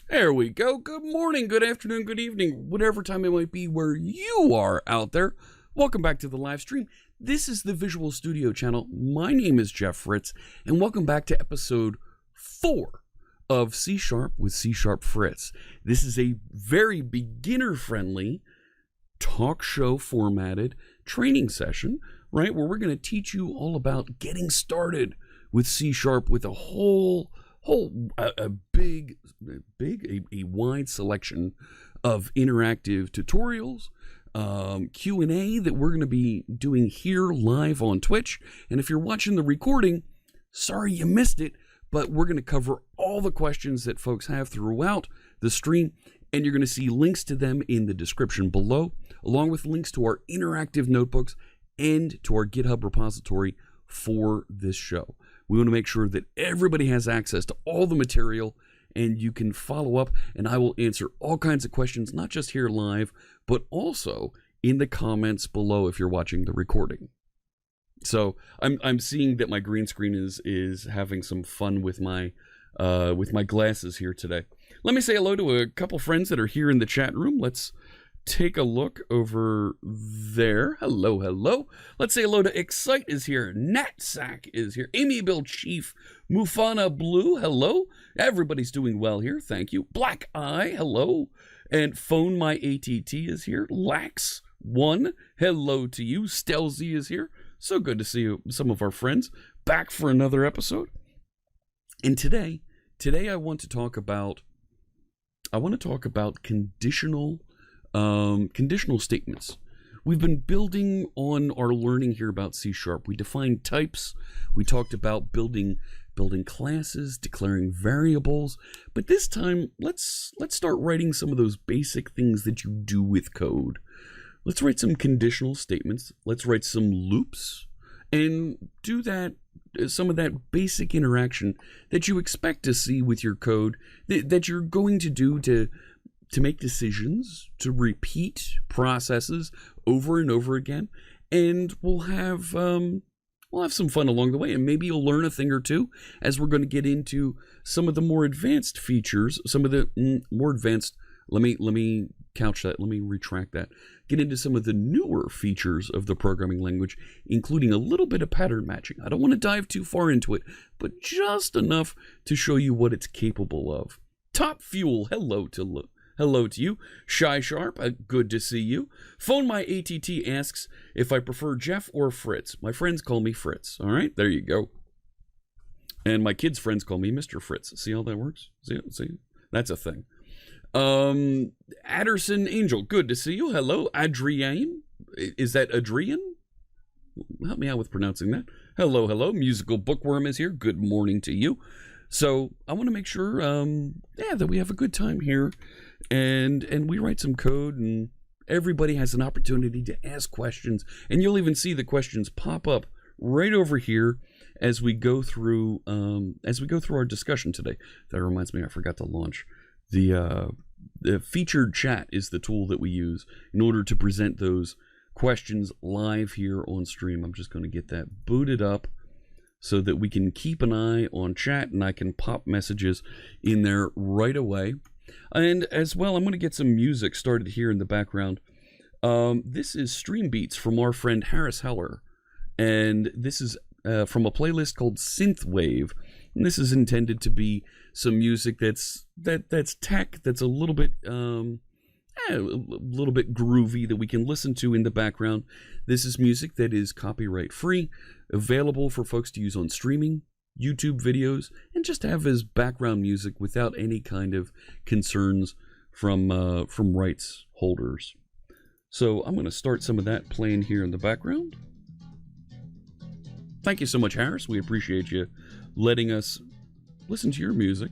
There we go. Good morning, good afternoon, good evening, whatever time it might be where you are out there. Welcome back to the live stream. This is the Visual Studio channel. My name is Jeff Fritz, and welcome back to episode 4 of C# with CSharpFritz. This is a very beginner-friendly talk show formatted training session, right, where we're going to teach you all about getting started with C# with a wide selection of interactive tutorials, Q&A that we're going to be doing here live on Twitch. And if you're watching the recording, sorry you missed it, but we're going to cover all the questions that folks have throughout the stream, and you're going to see links to them in the description below, along with links to our interactive notebooks and to our GitHub repository for this show. We want to make sure that everybody has access to all the material, and you can follow up, and I will answer all kinds of questions, not just here live, but also in the comments below if you're watching the recording. So I'm seeing that my green screen is having some fun with my glasses here today. Let me say hello to a couple friends that are here in the chat room. Let's take a look over there. Hello, hello. Let's say hello to Excite is here. Natsack is here. Amy Bill Chief. Mufana Blue, hello. Everybody's doing well here. Thank you. Black Eye, hello. And Phone My ATT is here. Lax1, hello to you. Stelzy is here. So good to see you, some of our friends, back for another episode. And today I want to talk about conditional statements. We've been building on our learning here about C#. We defined types. We talked about building classes, declaring variables. But this time, let's start writing some of those basic things that you do with code. Let's write some conditional statements. Let's write some loops and do some of that basic interaction that you expect to see with your code, that you're going to do to make decisions, to repeat processes over and over again, and we'll have some fun along the way, and maybe you'll learn a thing or two as we're going to get into some of the more advanced features, some of the more advanced. Let me couch that. Let me retract that. Get into some of the newer features of the programming language, including a little bit of pattern matching. I don't want to dive too far into it, but just enough to show you what it's capable of. Top Fuel, hello to you. Shy Sharp, good to see you. Phone My ATT asks if I prefer Jeff or Fritz. My friends call me Fritz. All right, there you go. And my kids' friends call me Mr. Fritz. See how that works? See? That's a thing. Adderson Angel, good to see you. Hello, Adrienne. Is that Adrian? Help me out with pronouncing that. Hello, hello. Musical Bookworm is here. Good morning to you. So I want to make sure, that we have a good time here, and we write some code, and everybody has an opportunity to ask questions, and you'll even see the questions pop up right over here as we go through our discussion today. That reminds me, I forgot to launch the featured chat is the tool that we use in order to present those questions live here on stream. I'm just going to get that booted up so that we can keep an eye on chat, and I can pop messages in there right away. And as well, I'm going to get some music started here in the background. This is Stream Beats from our friend Harris Heller, and this is from a playlist called Synthwave. And this is intended to be some music that's tech, that's a little bit groovy, that we can listen to in the background. This is music that is copyright free, available for folks to use on streaming, YouTube videos, and just have as background music without any kind of concerns from rights holders. So I'm going to start some of that playing here in the background. Thank you so much, Harris. We appreciate you letting us listen to your music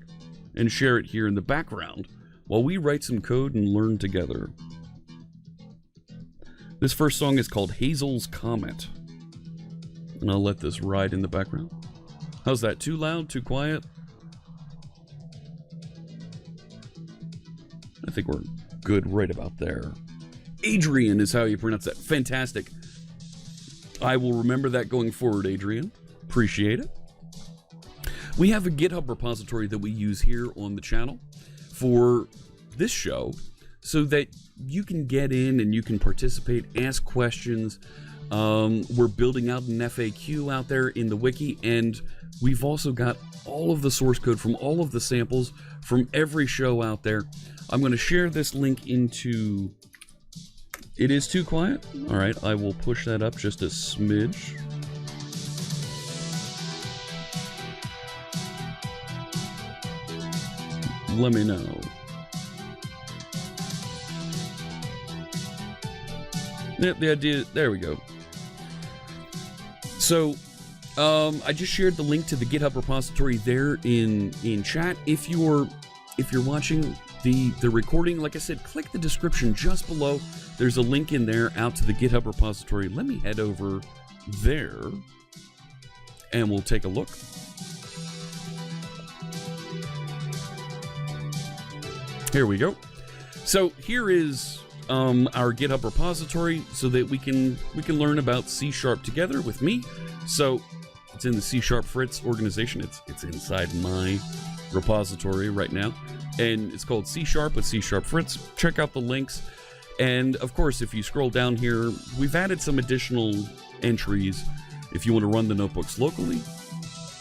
and share it here in the background while we write some code and learn together. This first song is called Hazel's Comet, and I'll let this ride in the background. How's that? Too loud? Too quiet? I think we're good right about there. Adrian is how you pronounce that. Fantastic. I will remember that going forward, Adrian. Appreciate it. We have a GitHub repository that we use here on the channel for this show so that you can get in and you can participate, ask questions. We're building out an FAQ out there in the wiki, and we've also got all of the source code from all of the samples from every show out there. I'm going to share this link into... It is too quiet? All right, I will push that up just a smidge. Let me know. Yep, the idea... There we go. So, I just shared the link to the GitHub repository there in chat. If you're watching the recording, like I said, click the description just below. There's a link in there out to the GitHub repository. Let me head over there, and we'll take a look. Here we go. So here is our GitHub repository, so that we can learn about C# together with me. So it's in the CSharpFritz organization. It's inside my repository right now, and it's called C# with CSharpFritz. Check out the links, and of course, if you scroll down here, we've added some additional entries if you want to run the notebooks locally.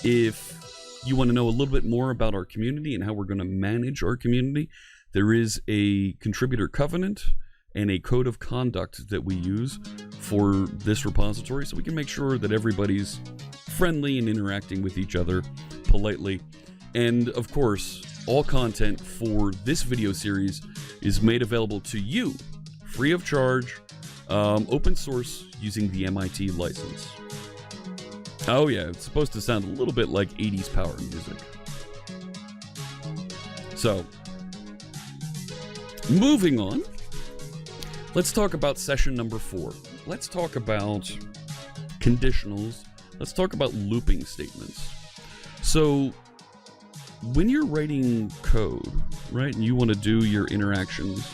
If you want to know a little bit more about our community and how we're going to manage our community, there is a contributor covenant and a code of conduct that we use for this repository, so we can make sure that everybody's friendly and interacting with each other politely. And of course, all content for this video series is made available to you free of charge, open source, using the MIT license. Oh yeah, it's supposed to sound a little bit like 80s power music. So, moving on, let's talk about session number 4. Let's talk about conditionals. Let's talk about looping statements. So, when you're writing code, right, and you want to do your interactions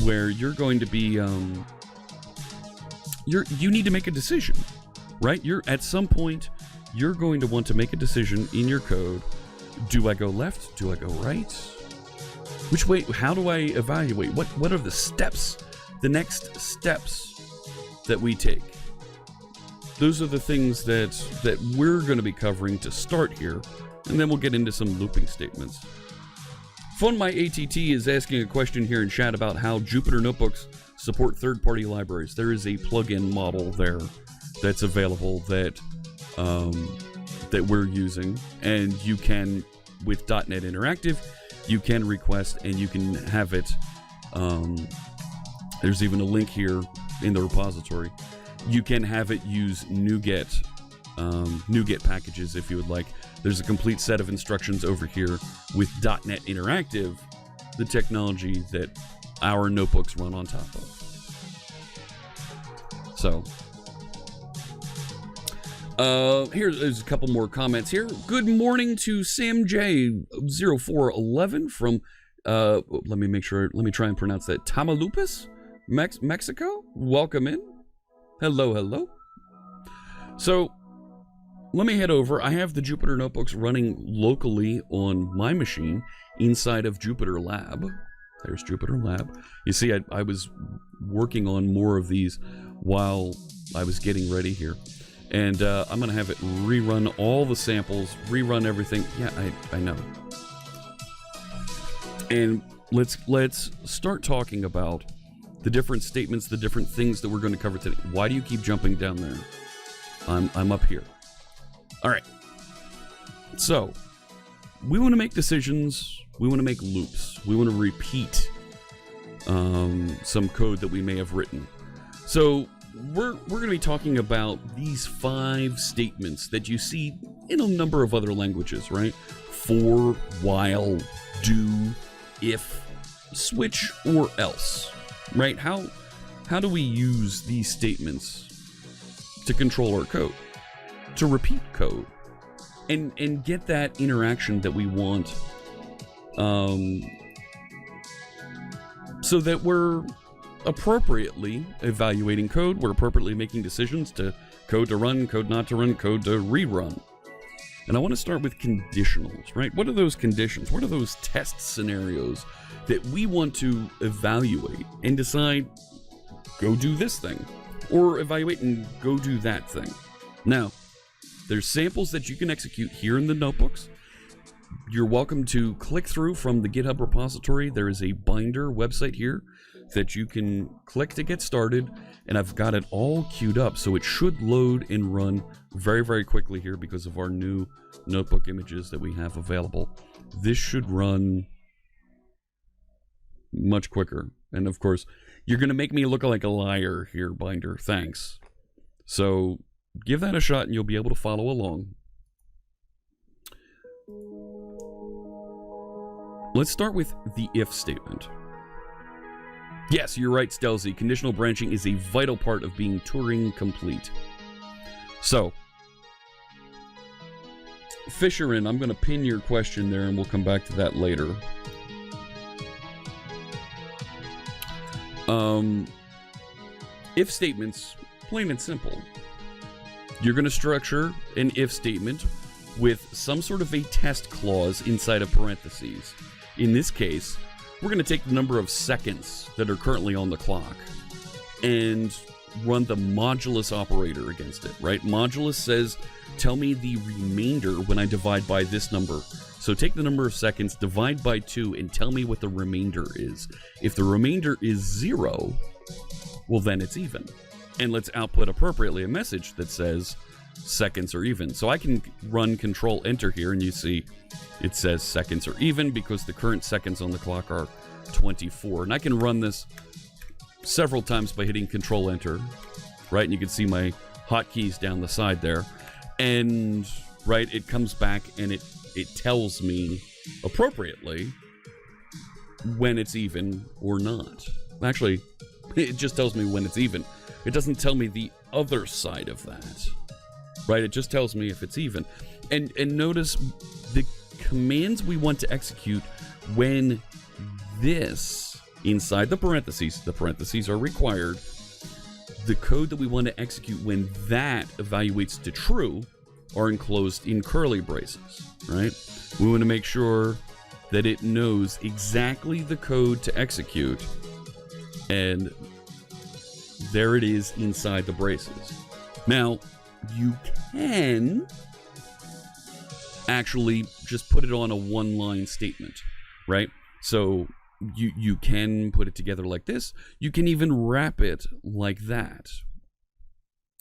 where you're going to be, you need to make a decision, right? At some point, you're going to want to make a decision in your code. Do I go left? Do I go right? Which way? How do I evaluate? What are the steps? The next steps that we take. Those are the things that we're going to be covering to start here, and then we'll get into some looping statements. FunMyATT is asking a question here in chat about how Jupyter Notebooks support third-party libraries. There is a plugin model there that's available that we're using, and you can, with .NET Interactive, you can request and you can have it. There's even a link here in the repository. You can have it use NuGet packages if you would like. There's a complete set of instructions over here with .NET Interactive, the technology that our notebooks run on top of. So, here's a couple more comments here. Good morning to Sam J0411 from, let me try and pronounce that, Tamaulipas, Mexico. Welcome in. Hello, hello. So, let me head over. I have the Jupyter Notebooks running locally on my machine inside of Jupyter Lab. There's Jupyter Lab. You see, I was working on more of these while I was getting ready here. And I'm going to have it rerun all the samples, rerun everything. Yeah, I know. And let's start talking about the different statements, the different things that we're going to cover today. Why do you keep jumping down there? I'm up here. All right. So, we want to make decisions. We want to make loops. We want to repeat some code that we may have written. So, we're going to be talking about these 5 statements that you see in a number of other languages, right? For, while, do, if, switch, or else, right? How do we use these statements to control our code, to repeat code, and get that interaction that we want, so that we're appropriately evaluating code, we're appropriately making decisions to code to run, code not to run, code to rerun. And I want to start with conditionals, right? What are those conditions? What are those test scenarios that we want to evaluate and decide, go do this thing, or evaluate and go do that thing? Now, there's samples that you can execute here in the notebooks. You're welcome to click through from the GitHub repository. There is a binder website here that you can click to get started, and I've got it all queued up, so it should load and run very, very quickly here because of our new notebook images that we have available. This should run much quicker. And of course, you're going to make me look like a liar here, Binder. Thanks. So give that a shot and you'll be able to follow along. Let's start with the if statement. Yes, you're right, Stelzy. Conditional branching is a vital part of being Turing complete. So, Fisherin, I'm going to pin your question there and we'll come back to that later. If statements, plain and simple. You're going to structure an if statement with some sort of a test clause inside of parentheses. In this case, we're going to take the number of seconds that are currently on the clock and run the modulus operator against it, right? Modulus says, tell me the remainder when I divide by this number. So take the number of seconds, divide by 2, and tell me what the remainder is. If the remainder is 0, well, then it's even. And let's output appropriately a message that says seconds are even. So I can run Control-Enter here, and you see it says seconds are even because the current seconds on the clock are 24. And I can run this several times by hitting Control-Enter, right? And you can see my hotkeys down the side there. And, right, it comes back and it tells me appropriately when it's even or not. Actually, it just tells me when it's even. It doesn't tell me the other side of that, right? It just tells me if it's even. And notice the commands we want to execute when this, inside the parentheses are required. The code that we want to execute when that evaluates to true are enclosed in curly braces, right? We want to make sure that it knows exactly the code to execute, and there it is inside the braces. Now, you can actually just put it on a one-line statement, right? So you can put it together like this. You can even wrap it like that.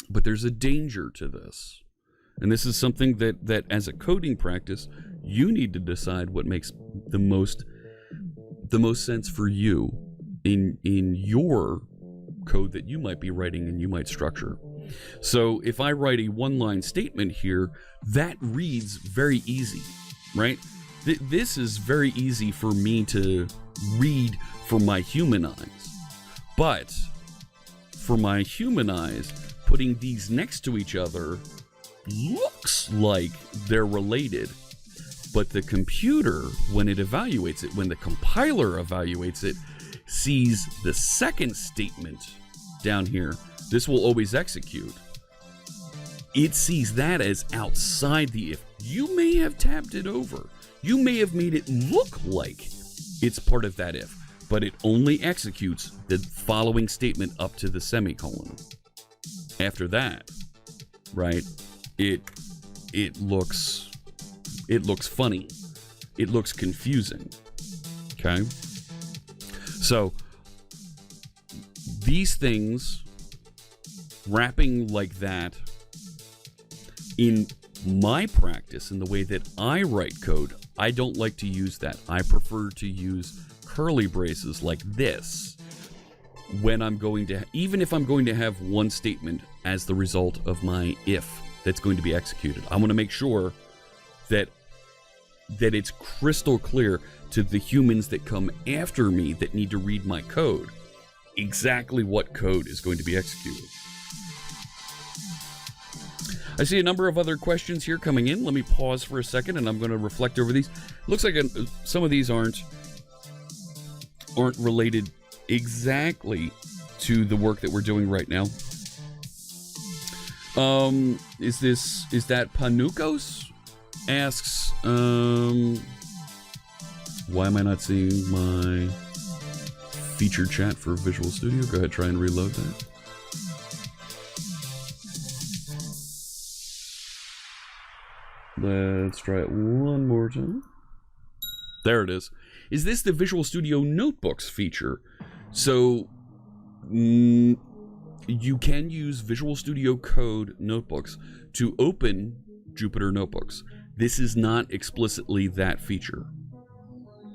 But there's a danger to this. And this is something that as a coding practice, you need to decide what makes the most sense for you in your code that you might be writing and you might structure. So if I write a one-line statement here, that reads very easy, right? This is very easy for me to read for my human eyes. But for my human eyes, putting these next to each other looks like they're related. But the computer, when it evaluates it, when the compiler evaluates it, sees the second statement down here. This will always execute. It sees that as outside the if. You may have tabbed it over. You may have made it look like it's part of that if, but it only executes the following statement up to the semicolon. After that, right, it looks funny. It looks confusing. Okay? So these things wrapping like that in my practice, in the way that I write code, I don't like to use that. I prefer to use curly braces like this when I'm going to, even if I'm going to have one statement as the result of my if that's going to be executed. I want to make sure that it's crystal clear to the humans that come after me that need to read my code exactly what code is going to be executed. I see a number of other questions here coming in. Let me pause for a second and I'm going to reflect over these. Looks like some of these aren't related exactly to the work that we're doing right now. Is that Panucos? asks, why am I not seeing my featured chat for Visual Studio? Go ahead, try and reload that. Let's try it one more time. There it is. Is this the Visual Studio Notebooks feature? So, you can use Visual Studio Code notebooks to open Jupyter Notebooks. This is not explicitly that feature.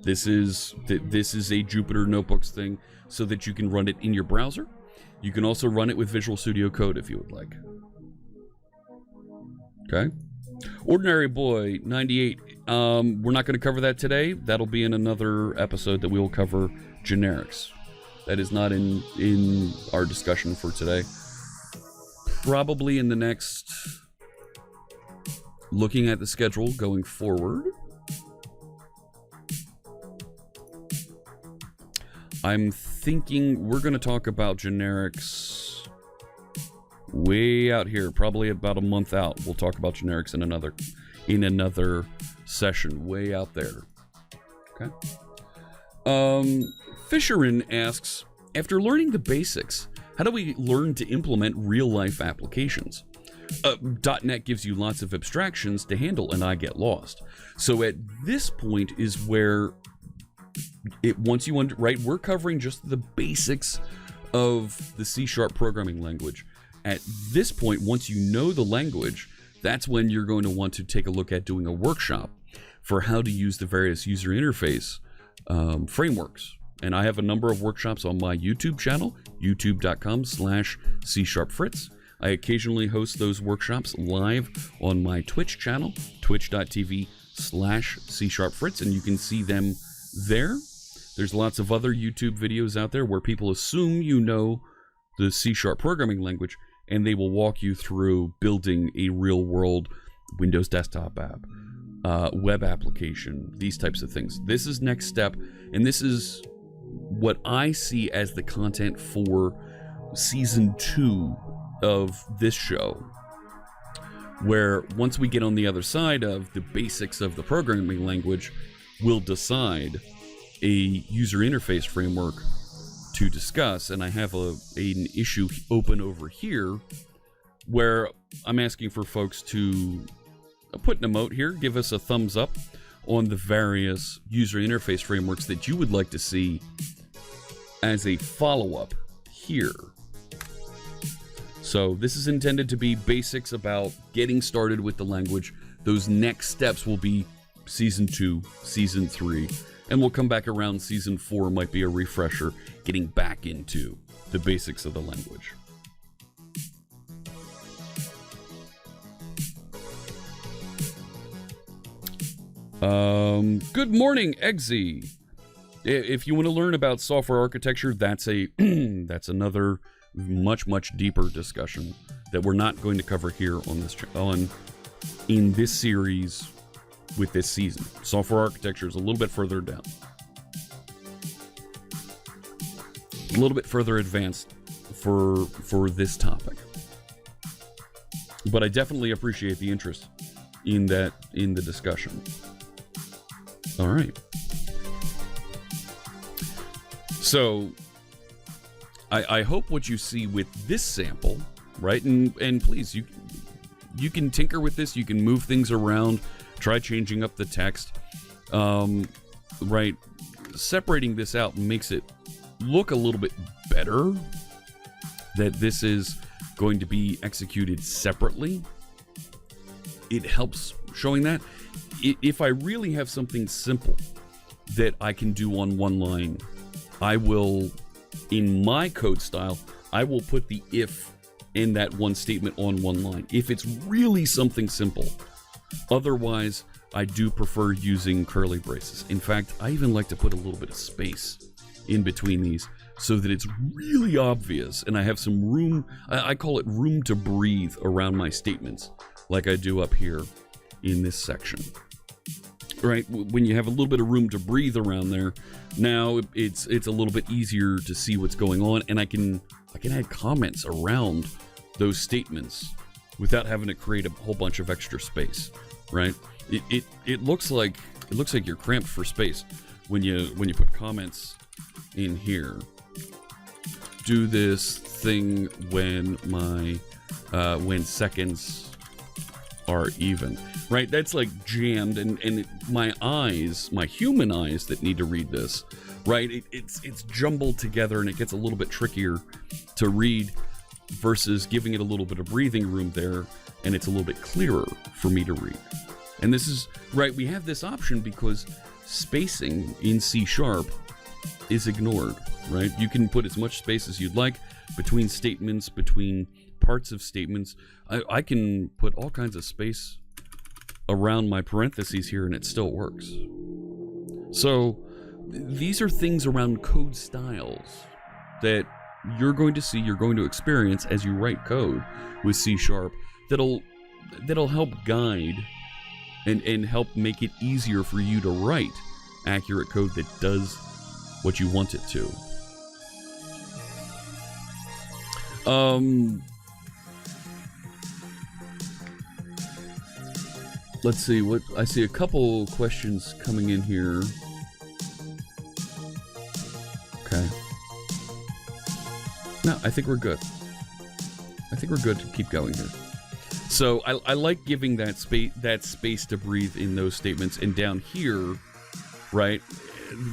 This is a Jupyter Notebooks thing so that you can run it in your browser. You can also run it with Visual Studio Code if you would like. Okay. Ordinary Boy 98. We're not going to cover that today. That'll be in another episode that we will cover generics. That is not in our discussion for today. Probably in the next, looking at the schedule going forward, I'm thinking we're going to talk about generics way out here, probably about a month out. We'll talk about generics in another session way out there. Okay. Fisherin asks, after learning the basics, how do we learn to implement real-life applications? .NET gives you lots of abstractions to handle, and I get lost. So at this point is where once you right, we're covering just the basics of the C# programming language. At this point, once you know the language, that's when you're going to want to take a look at doing a workshop for how to use the various user interface frameworks. And I have a number of workshops on my YouTube channel, youtube.com/CSharpFritz. I occasionally host those workshops live on my Twitch channel, twitch.tv/CSharpFritz, and you can see them there. There's lots of other YouTube videos out there where people assume you know the C# programming language, and they will walk you through building a real-world Windows desktop app, web application, these types of things. This is next step, and this is what I see as the content for Season 2 of this show, where once we get on the other side of the basics of the programming language, we'll decide a user interface framework to discuss. And I have an issue open over here where I'm asking for folks to put in a note here, give us a thumbs up on the various user interface frameworks that you would like to see as a follow-up here. So this is intended to be basics about getting started with the language. Those next steps will be Season 2, Season 3, and we'll come back around Season 4, might be a refresher, getting back into the basics of the language. Good morning, Eggsy. If you want to learn about software architecture, that's another much deeper discussion that we're not going to cover here on in this series with this season. Software architecture is a little bit further down, a little bit further advanced for this topic. But I definitely appreciate the interest in the discussion. All right. So I hope what you see with this sample, right? And please, you can tinker with this. You can move things around. Try changing up the text. Right. Separating this out makes it look a little bit better that this is going to be executed separately. It helps showing that. If I really have something simple that I can do on one line, I will, in my code style, I will put the if in that one statement on one line. If it's really something simple. Otherwise, I do prefer using curly braces. In fact, I even like to put a little bit of space in between these so that it's really obvious and I have some room. I call it room to breathe around my statements, like I do up here in this section. Right, when you have a little bit of room to breathe around there, now it's a little bit easier to see what's going on, and I can add comments around those statements without having to create a whole bunch of extra space, right? it looks like you're cramped for space when you put comments in here. Do this thing when when seconds are even, right? That's like jammed, and my human eyes that need to read this, right? It's jumbled together, and it gets a little bit trickier to read versus giving it a little bit of breathing room there, and it's a little bit clearer for me to read. And this is right. We have this option because spacing in C# is ignored, right? You can put as much space as you'd like between statements, between parts of statements. I can put all kinds of space around my parentheses here, and it still works. So these are things around code styles that you're going to see, you're going to experience as you write code with C# that'll help guide and help make it easier for you to write accurate code that does what you want it to. Let's see what I see. A couple questions coming in here. Okay. No, I think we're good. I think we're good to keep going here. So I like giving that space to breathe in those statements. And down here, right,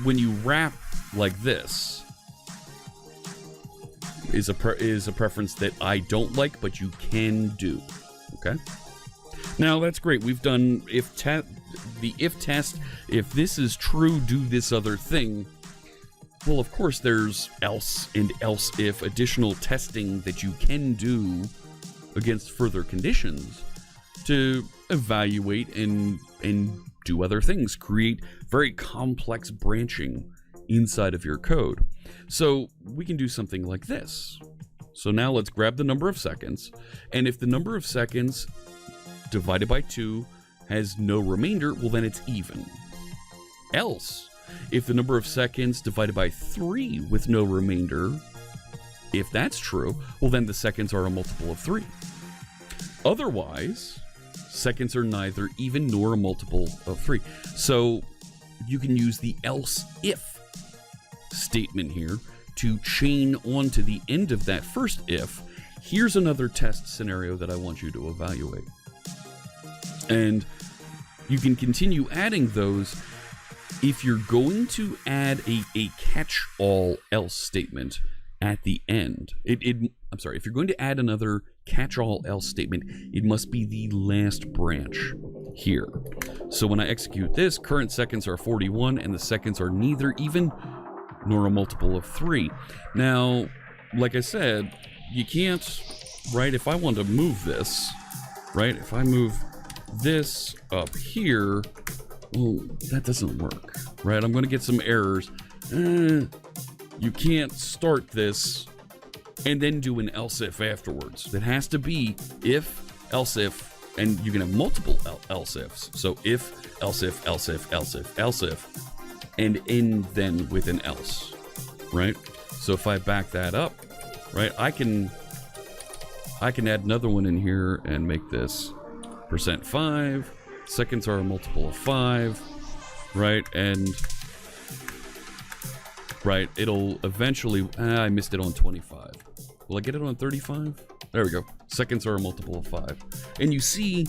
when you wrap like this, is a preference that I don't like, but you can do. Okay. Now that's great. We've done the if test. If this is true, do this other thing. Well, of course, there's else and else if additional testing that you can do against further conditions to evaluate and do other things, create very complex branching inside of your code. So we can do something like this. So now let's grab the number of seconds, and if the number of seconds divided by 2 has no remainder, well, then it's even. Else, if the number of seconds divided by 3 with no remainder, if that's true, well, then the seconds are a multiple of 3. Otherwise, seconds are neither even nor a multiple of 3. So you can use the else if statement here to chain on to the end of that first if. Here's another test scenario that I want you to evaluate. And you can continue adding those. If you're going to add a catch-all else statement at the end, I'm sorry, if you're going to add another catch-all else statement, it must be the last branch here. So when I execute this, current seconds are 41, and the seconds are neither even nor a multiple of 3. Now, like I said, you can't, right, if I want to move this, right, if I move this up here, well, that doesn't work, right? I'm going to get some errors. You can't start this and then do an else if afterwards. It has to be if, else if, and you can have multiple else ifs. So if, else if, else if, else if, else if, and end then with an else, right? So if I back that up, right, I can add another one in here and make this %5. Seconds are a multiple of 5, right? And right, it'll eventually, I missed it on 25. Will I get it on 35? There we go. Seconds are a multiple of 5. And you see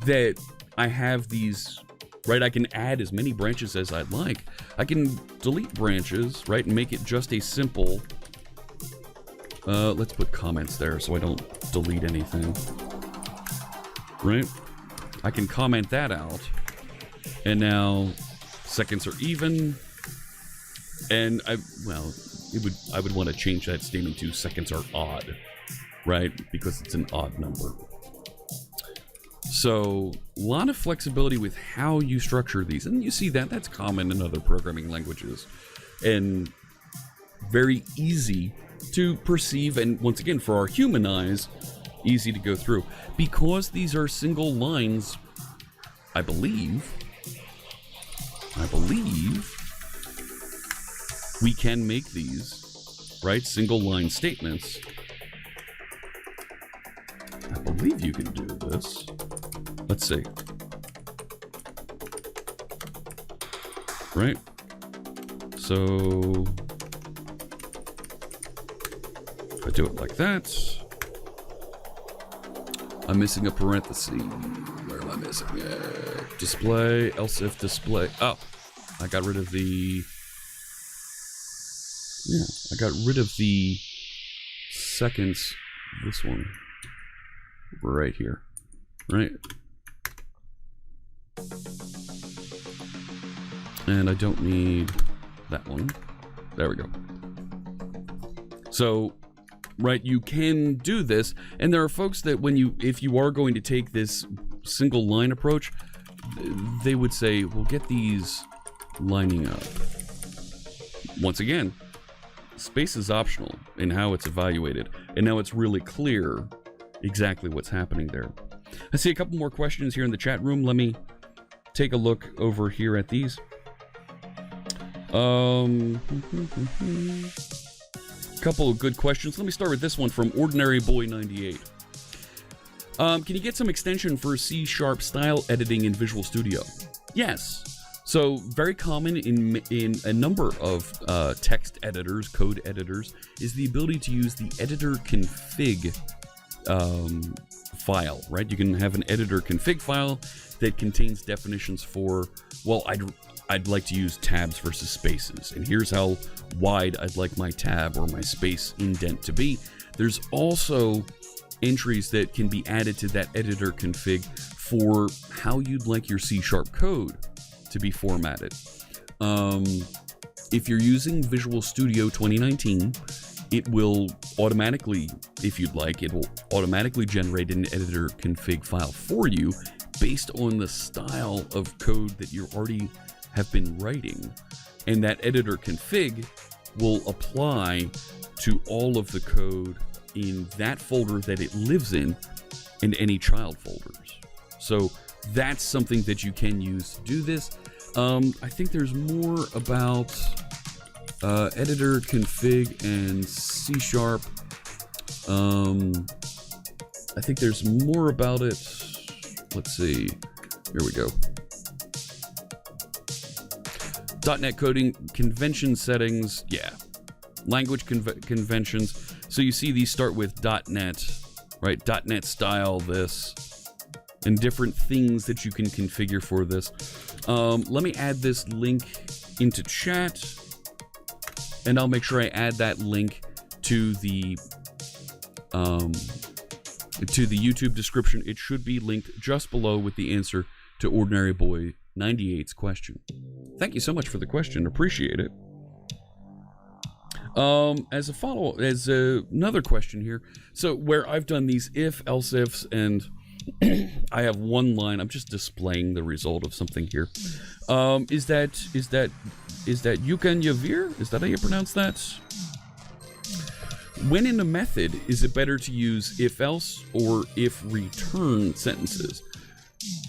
that I have these, right? I can add as many branches as I'd like. I can delete branches, right? And make it just a simple, let's put comments there so I don't delete anything, right? I can comment that out, and now seconds are even, and I would want to change that statement to seconds are odd, right? Because it's an odd number. So a lot of flexibility with how you structure these, and you see that's common in other programming languages, and very easy to perceive, and once again, for our human eyes, easy to go through. Because these are single lines, I believe we can make these, right, single line statements. I believe you can do this. Let's see. right? So if I do it like that, I'm missing a parenthesis. Where am I missing it? Display, else if display. Oh, I got rid of the... Yeah, I got rid of the seconds. This one. Right here. Right? And I don't need that one. There we go. So... right, you can do this, and there are folks that if you are going to take this single line approach, they would say, well, get these lining up. Once again, space is optional in how it's evaluated, and now it's really clear exactly what's happening there. I see a couple more questions here in the chat room. Let me take a look over here at these. Couple of good questions. Let me start with this one from Ordinary Boy 98. Can you get some extension for C# style editing in Visual Studio? Yes. So very common in a number of text editors, code editors, is the ability to use the editor config file, right? You can have an editor config file that contains definitions for, well, I'd like to use tabs versus spaces, and here's how wide I'd like my tab or my space indent to be. There's also entries that can be added to that editor config for how you'd like your C# code to be formatted. If you're using Visual Studio 2019, it will automatically, if you'd like, it will automatically generate an editor config file for you based on the style of code that you already have been writing, and that editor config will apply to all of the code in that folder that it lives in and any child folders. So that's something that you can use to do this. I think there's more about editor config and C#. I think there's more about it. Let's see. Here we go. .NET coding convention settings, yeah. Language conventions. So you see these start with .NET, right? .NET style this, and different things that you can configure for this. Let me add this link into chat, and I'll make sure I add that link to the YouTube description. It should be linked just below with the answer to Ordinary Boy 98's question. Thank you so much for the question. Appreciate it. As a follow-up, as another question here. So where I've done these if, else ifs, and I have one line. I'm just displaying the result of something here. Is that Yukan Yavir? Is that how you pronounce that? When in a method, is it better to use if else or if return sentences?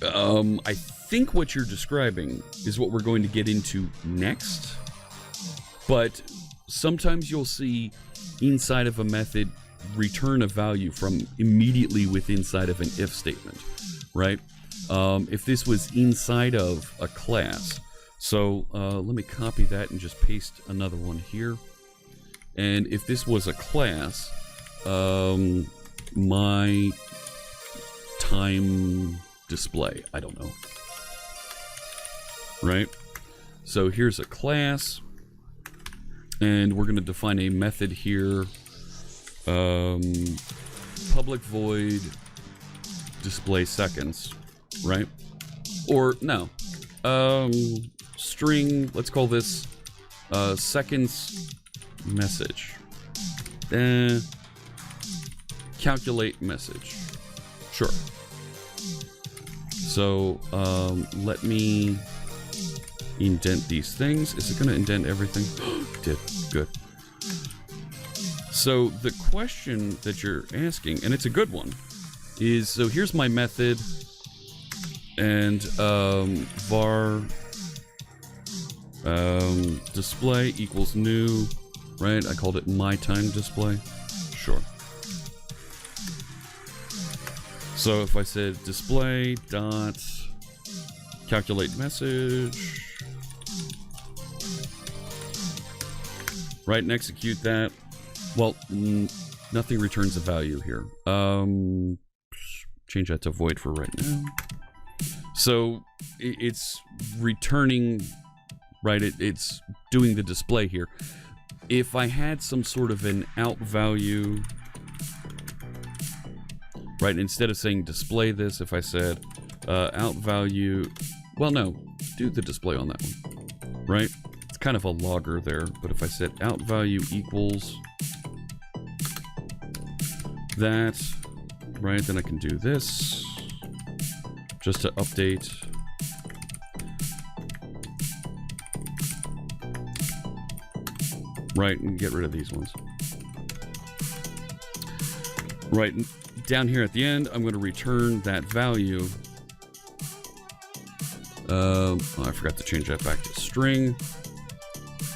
I think what you're describing is what we're going to get into next, but sometimes you'll see inside of a method return a value from immediately inside of an if statement, right? If this was inside of a class, so let me copy that and just paste another one here. And if this was a class, my time display, I don't know. Right? So here's a class, and we're going to define a method here. Public void display seconds, right? Or no, string, let's call this seconds message. Calculate message. Sure. So let me indent these things. Is it going to indent everything? It did. Good. So the question that you're asking, and it's a good one, is, so here's my method, and var display equals new, right? I called it my time display. Sure. So if I said display dot calculate message, right, and execute that. Well, nothing returns a value here. Change that to void for right now. So it's returning, right? It's doing the display here. If I had some sort of an out value, right, instead of saying display this, if I said out value, well, no, do the display on that one, right? It's kind of a logger there, but if I said out value equals that, right, then I can do this just to update. Right, and get rid of these ones. Right, and down here at the end, I'm going to return that value. Oh, I forgot to change that back to string.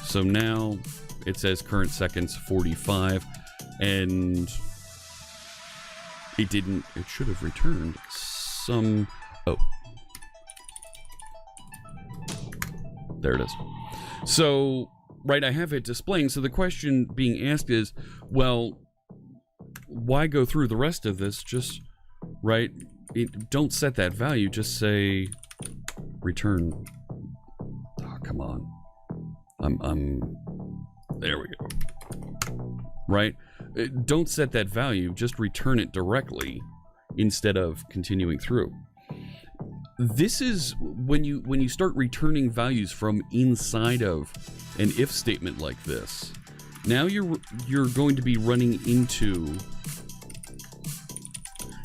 So now it says current seconds 45, and it didn't, it should have returned some, oh. There it is. So, right, I have it displaying, so the question being asked is, well, why go through the rest of this? Just, right, don't set that value, just say return. Oh, come on. There we go. Right? Don't set that value, just return it directly instead of continuing through. This is when you start returning values from inside of an if statement like this. Now you're going to be running into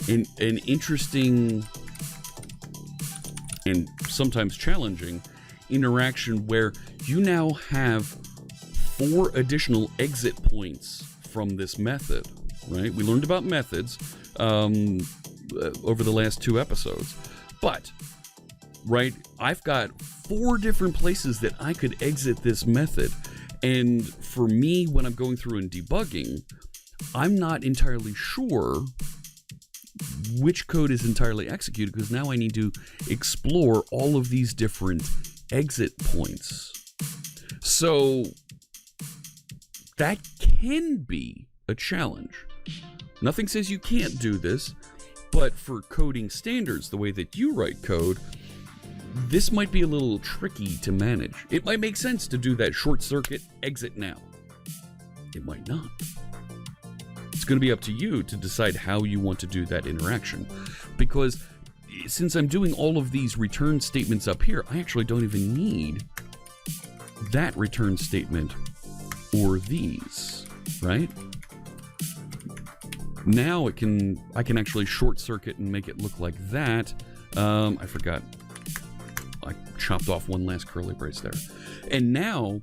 an interesting and sometimes challenging interaction where you now have 4 additional exit points from this method, right? We learned about methods over the last 2 episodes, but, right, I've got 4 different places that I could exit this method, and for me, when I'm going through and debugging, I'm not entirely sure which code is entirely executed, because now I need to explore all of these different exit points. So that can be a challenge. Nothing says you can't do this, but for coding standards, the way that you write code, this might be a little tricky to manage. It might make sense to do that short circuit exit now. It might not. It's going to be up to you to decide how you want to do that interaction. Because since I'm doing all of these return statements up here, I actually don't even need that return statement or these, right? Now I can actually short circuit and make it look like that. I forgot. I chopped off one last curly brace there. And now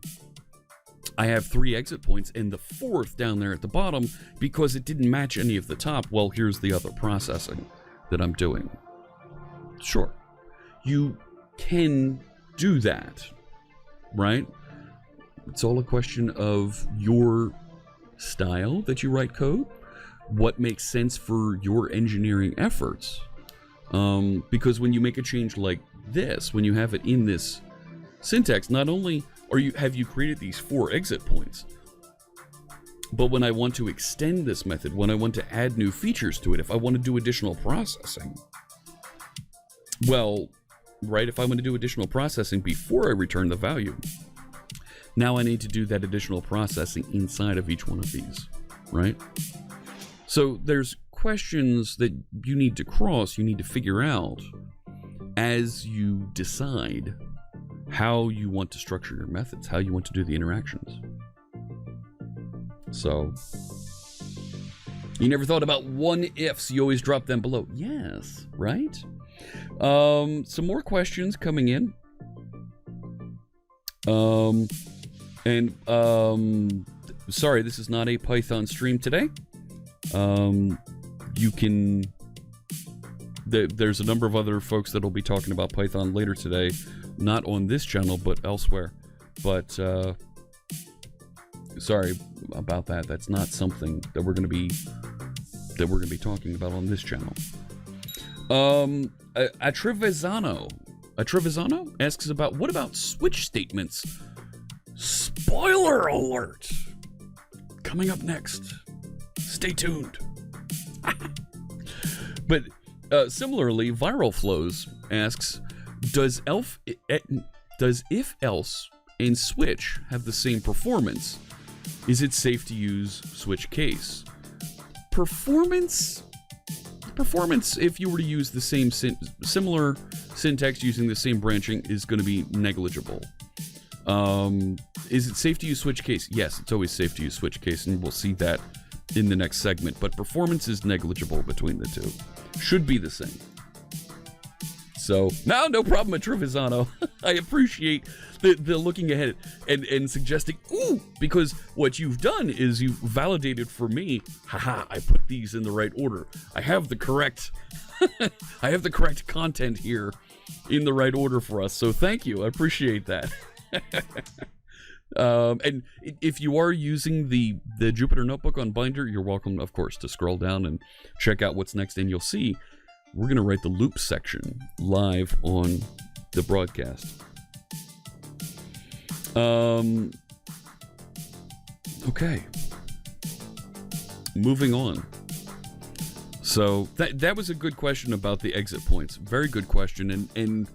I have 3 exit points and the 4th down there at the bottom because it didn't match any of the top. Well, here's the other processing that I'm doing. Sure, you can do that, right? It's all a question of your style that you write code, what makes sense for your engineering efforts. Because when you make a change like this, when you have it in this syntax, not only have you created these 4 exit points, but when I want to extend this method, when I want to add new features to it, if I want to do additional processing, well, right, if I want to do additional processing before I return the value, now I need to do that additional processing inside of each one of these, right? So there's questions that you need to cross, you need to figure out as you decide how you want to structure your methods, how you want to do the interactions. So, you never thought about one ifs, you always drop them below. Yes, right? Some more questions coming in. Sorry, this is not a Python stream today. You can... There's a number of other folks that will be talking about Python later today. Not on this channel, but elsewhere. But, sorry about that. That's not something that we're going to be talking about on this channel. Trevisano asks about, what about switch statements? Spoiler alert! Coming up next. Stay tuned. But similarly, Viral Flows asks, does if else and switch have the same performance? Is it safe to use switch case? Performance, if you were to use the same similar syntax using the same branching, is going to be negligible. Is it safe to use switch case? Yes, it's always safe to use switch case, and we'll see that in the next segment. But performance is negligible between the two. Should be the same. So, no problem at Trevisano. I appreciate the looking ahead and suggesting, ooh, because what you've done is you've validated for me, haha, I put these in the right order. I have the correct content here in the right order for us. So thank you. I appreciate that. And if you are using the Jupyter Notebook on Binder, you're welcome, of course, to scroll down and check out what's next, and you'll see we're going to write the loop section live on the broadcast. Okay. Moving on. So that was a good question about the exit points. Very good question, and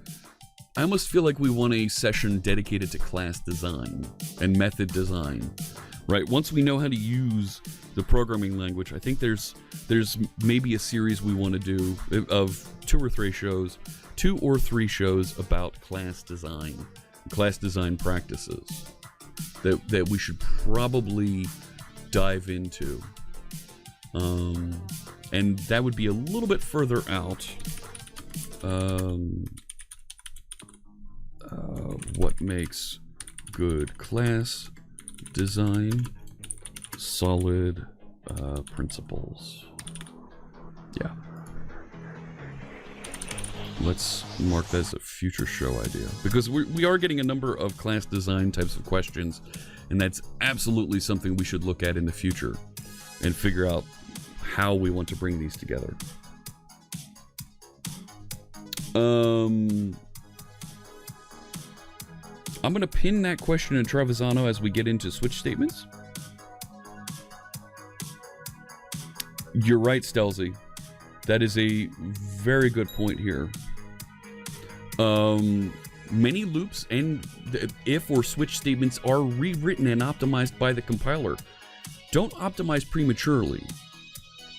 I almost feel like we want a session dedicated to class design and method design, right? Once we know how to use the programming language, I think there's maybe a series we want to do of 2 or 3 shows about class design practices that we should probably dive into. And that would be a little bit further out. What makes good class design? Solid principles. Yeah. Let's mark that as a future show idea, because we are getting a number of class design types of questions, and that's absolutely something we should look at in the future and figure out how we want to bring these together. I'm going to pin that question in Trevisano as we get into switch statements. You're right, Stelzy. That is a very good point here. Many loops and if or switch statements are rewritten and optimized by the compiler. Don't optimize prematurely.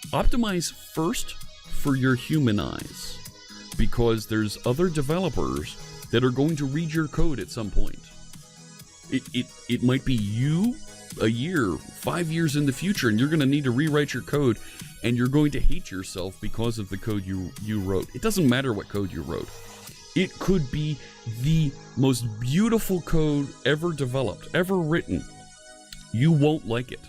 Optimize first for your human eyes, because there's other developers that are going to read your code at some point. It might be you a year, 5 years in the future, and you're going to need to rewrite your code, and you're going to hate yourself because of the code you wrote. It doesn't matter what code you wrote. It could be the most beautiful code ever developed, ever written. You won't like it.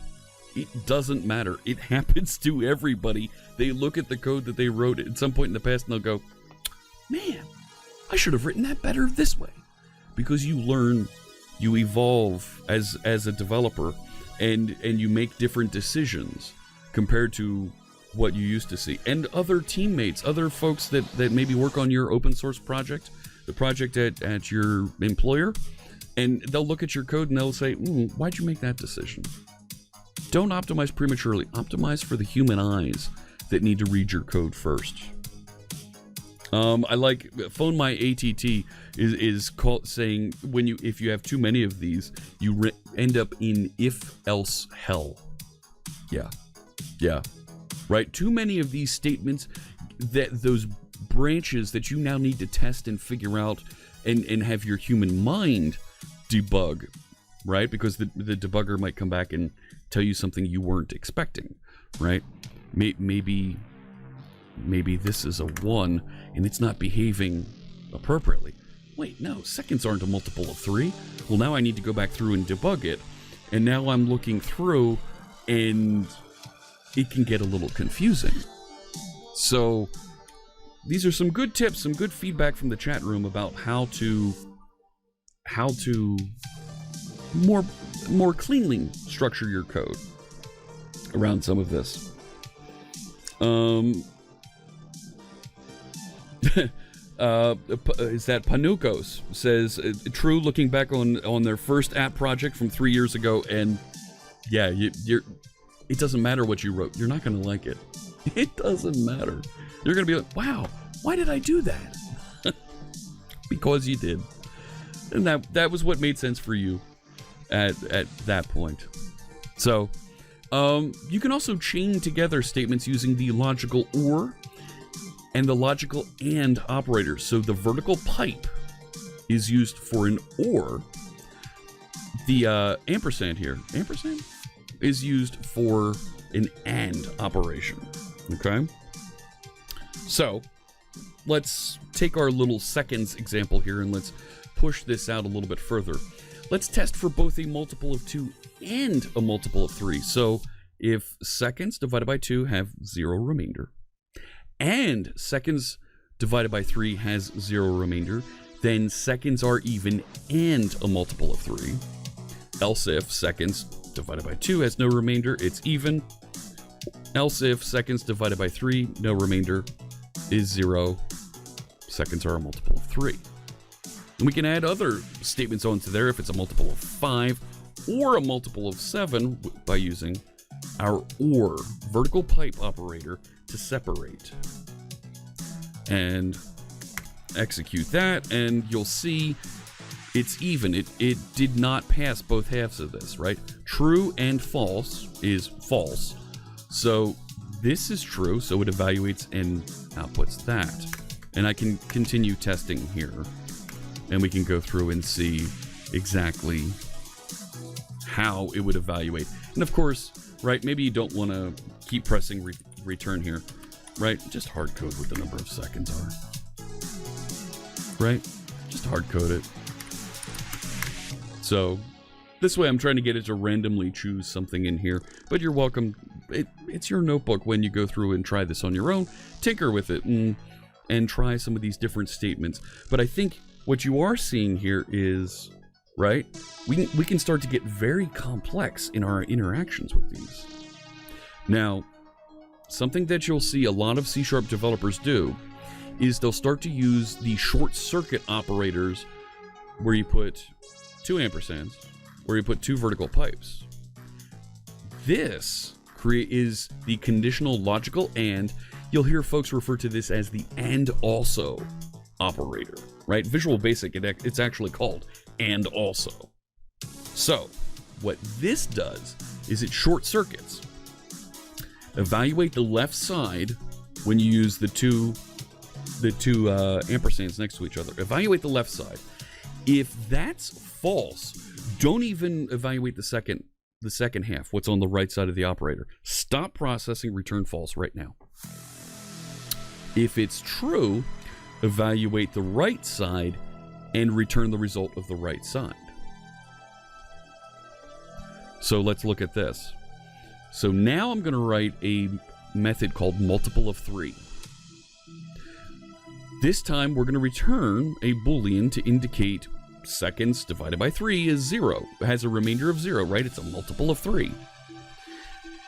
It doesn't matter. It happens to everybody. They look at the code that they wrote at some point in the past and they'll go, man, I should have written that better this way. Because you learn, you evolve as a developer, and you make different decisions compared to what you used to see. And other teammates, other folks that maybe work on your open source project, the project at your employer, and they'll look at your code and they'll say, why'd you make that decision? Don't optimize prematurely. Optimize for the human eyes that need to read your code first. I like Phone My ATT is called saying if you have too many of these, you end up in if-else hell. Yeah. Right? Too many of these statements, those branches that you now need to test and figure out and have your human mind debug, right? Because the debugger might come back and tell you something you weren't expecting, right? Maybe this is a 1 and it's not behaving appropriately. Wait, no, seconds aren't a multiple of 3. Well, now I need to go back through and debug it, and now I'm looking through and it can get a little confusing. So these are some good tips, some good feedback from the chat room about how to more cleanly structure your code around some of this. Is that Panukos says, true, looking back on their first app project from 3 years ago, and Yeah, it doesn't matter what you wrote. You're not going to like it. It doesn't matter. You're going to be like, wow, why did I do that? Because you did. And that was what made sense for you at that point. So, you can also chain together statements using the logical or and the logical and operators. So the vertical pipe is used for an or. The ampersand here, ampersand, is used for an and operation. Okay? So, let's take our little seconds example here and let's push this out a little bit further. Let's test for both a multiple of 2 and a multiple of 3. So, if seconds divided by 2 have 0 remainder, and seconds divided by 3 has 0 remainder, then seconds are even and a multiple of 3. Else if seconds divided by 2 has no remainder, it's even. Else if seconds divided by 3, no remainder, is 0. Seconds are a multiple of 3. And we can add other statements onto there if it's a multiple of 5 or a multiple of 7 by using our or vertical pipe operator to separate. And execute that, and you'll see it's even. It did not pass both halves of this, right? True and false is false. So this is true, so it evaluates and outputs that. And I can continue testing here, and we can go through and see exactly how it would evaluate. And of course, right, maybe you don't want to keep pressing return here, right? Just hard code what the number of seconds are, right? Just hard code it. So this way I'm trying to get it to randomly choose something in here, but you're welcome. It's your notebook when you go through and try this on your own. Tinker with it and try some of these different statements. But I think what you are seeing here is, right, we can start to get very complex in our interactions with these. Now, something that you'll see a lot of C# developers do is they'll start to use the short circuit operators where you put 2 ampersands, where you put 2 vertical pipes. This is the conditional logical and. You'll hear folks refer to this as the and also operator, right? Visual Basic, it's actually called and also. So what this does is it short circuits. Evaluate the left side when you use the two ampersands next to each other. Evaluate the left side. If that's false, don't even evaluate the second half, what's on the right side of the operator. Stop processing, return false right now. If it's true, evaluate the right side and return the result of the right side. So let's look at this. So now I'm going to write a method called multiple of 3. This time we're going to return a Boolean to indicate seconds divided by 3 is 0. It has a remainder of 0, right? It's a multiple of 3.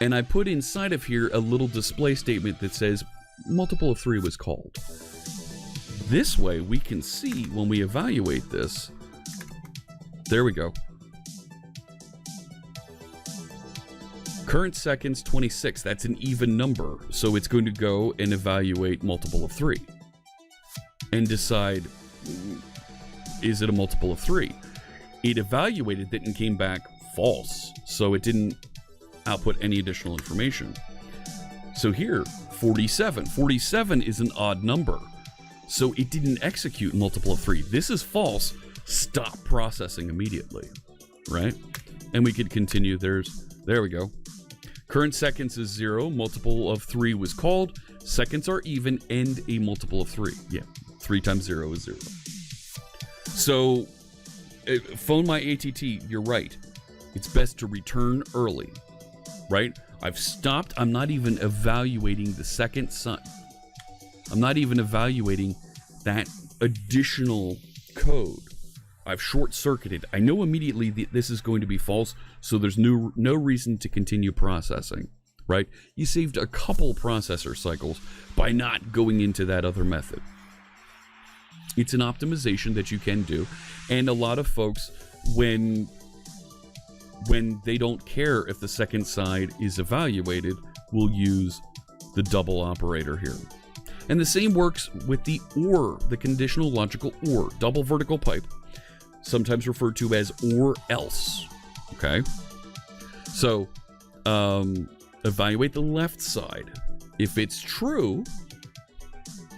And I put inside of here a little display statement that says multiple of 3 was called. This way we can see when we evaluate this. There we go. Current seconds 26. That's an even number, so it's going to go and evaluate multiple of 3 and decide, is it a multiple of 3? It evaluated it and came back false, so it didn't output any additional information. So here, 47. 47 is an odd number, so it didn't execute multiple of 3. This is false. Stop processing immediately, right? And we could continue. There we go. Current seconds is 0. Multiple of 3 was called. Seconds are even and a multiple of 3. Yeah, 3 times 0 is 0. So, phone my ATT, you're right. It's best to return early, right? I've stopped. I'm not even evaluating the second sign. I'm not even evaluating that additional code. I've short-circuited. I know immediately that this is going to be false, so there's no reason to continue processing, right? You saved a couple processor cycles by not going into that other method. It's an optimization that you can do, and a lot of folks, when when they don't care if the second side is evaluated, we'll use the double operator here. And the same works with the OR, the conditional logical OR, double vertical pipe, sometimes referred to as or else. Okay? So, evaluate the left side. If it's true,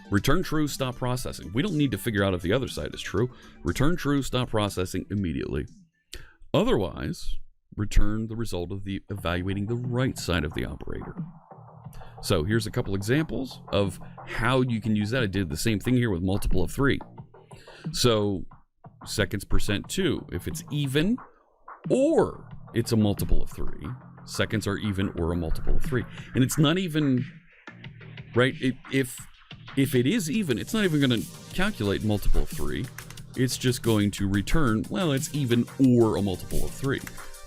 return true, stop processing. We don't need to figure out if the other side is true. Return true, stop processing immediately. Otherwise, return the result of the evaluating the right side of the operator. So here's a couple examples of how you can use that. I did the same thing here with multiple of 3. So seconds %2, if it's even or it's a multiple of 3, seconds are even or a multiple of 3. And it's not even, right, if it is even, it's not even going to calculate multiple of 3. It's just going to return, well, it's even or a multiple of 3.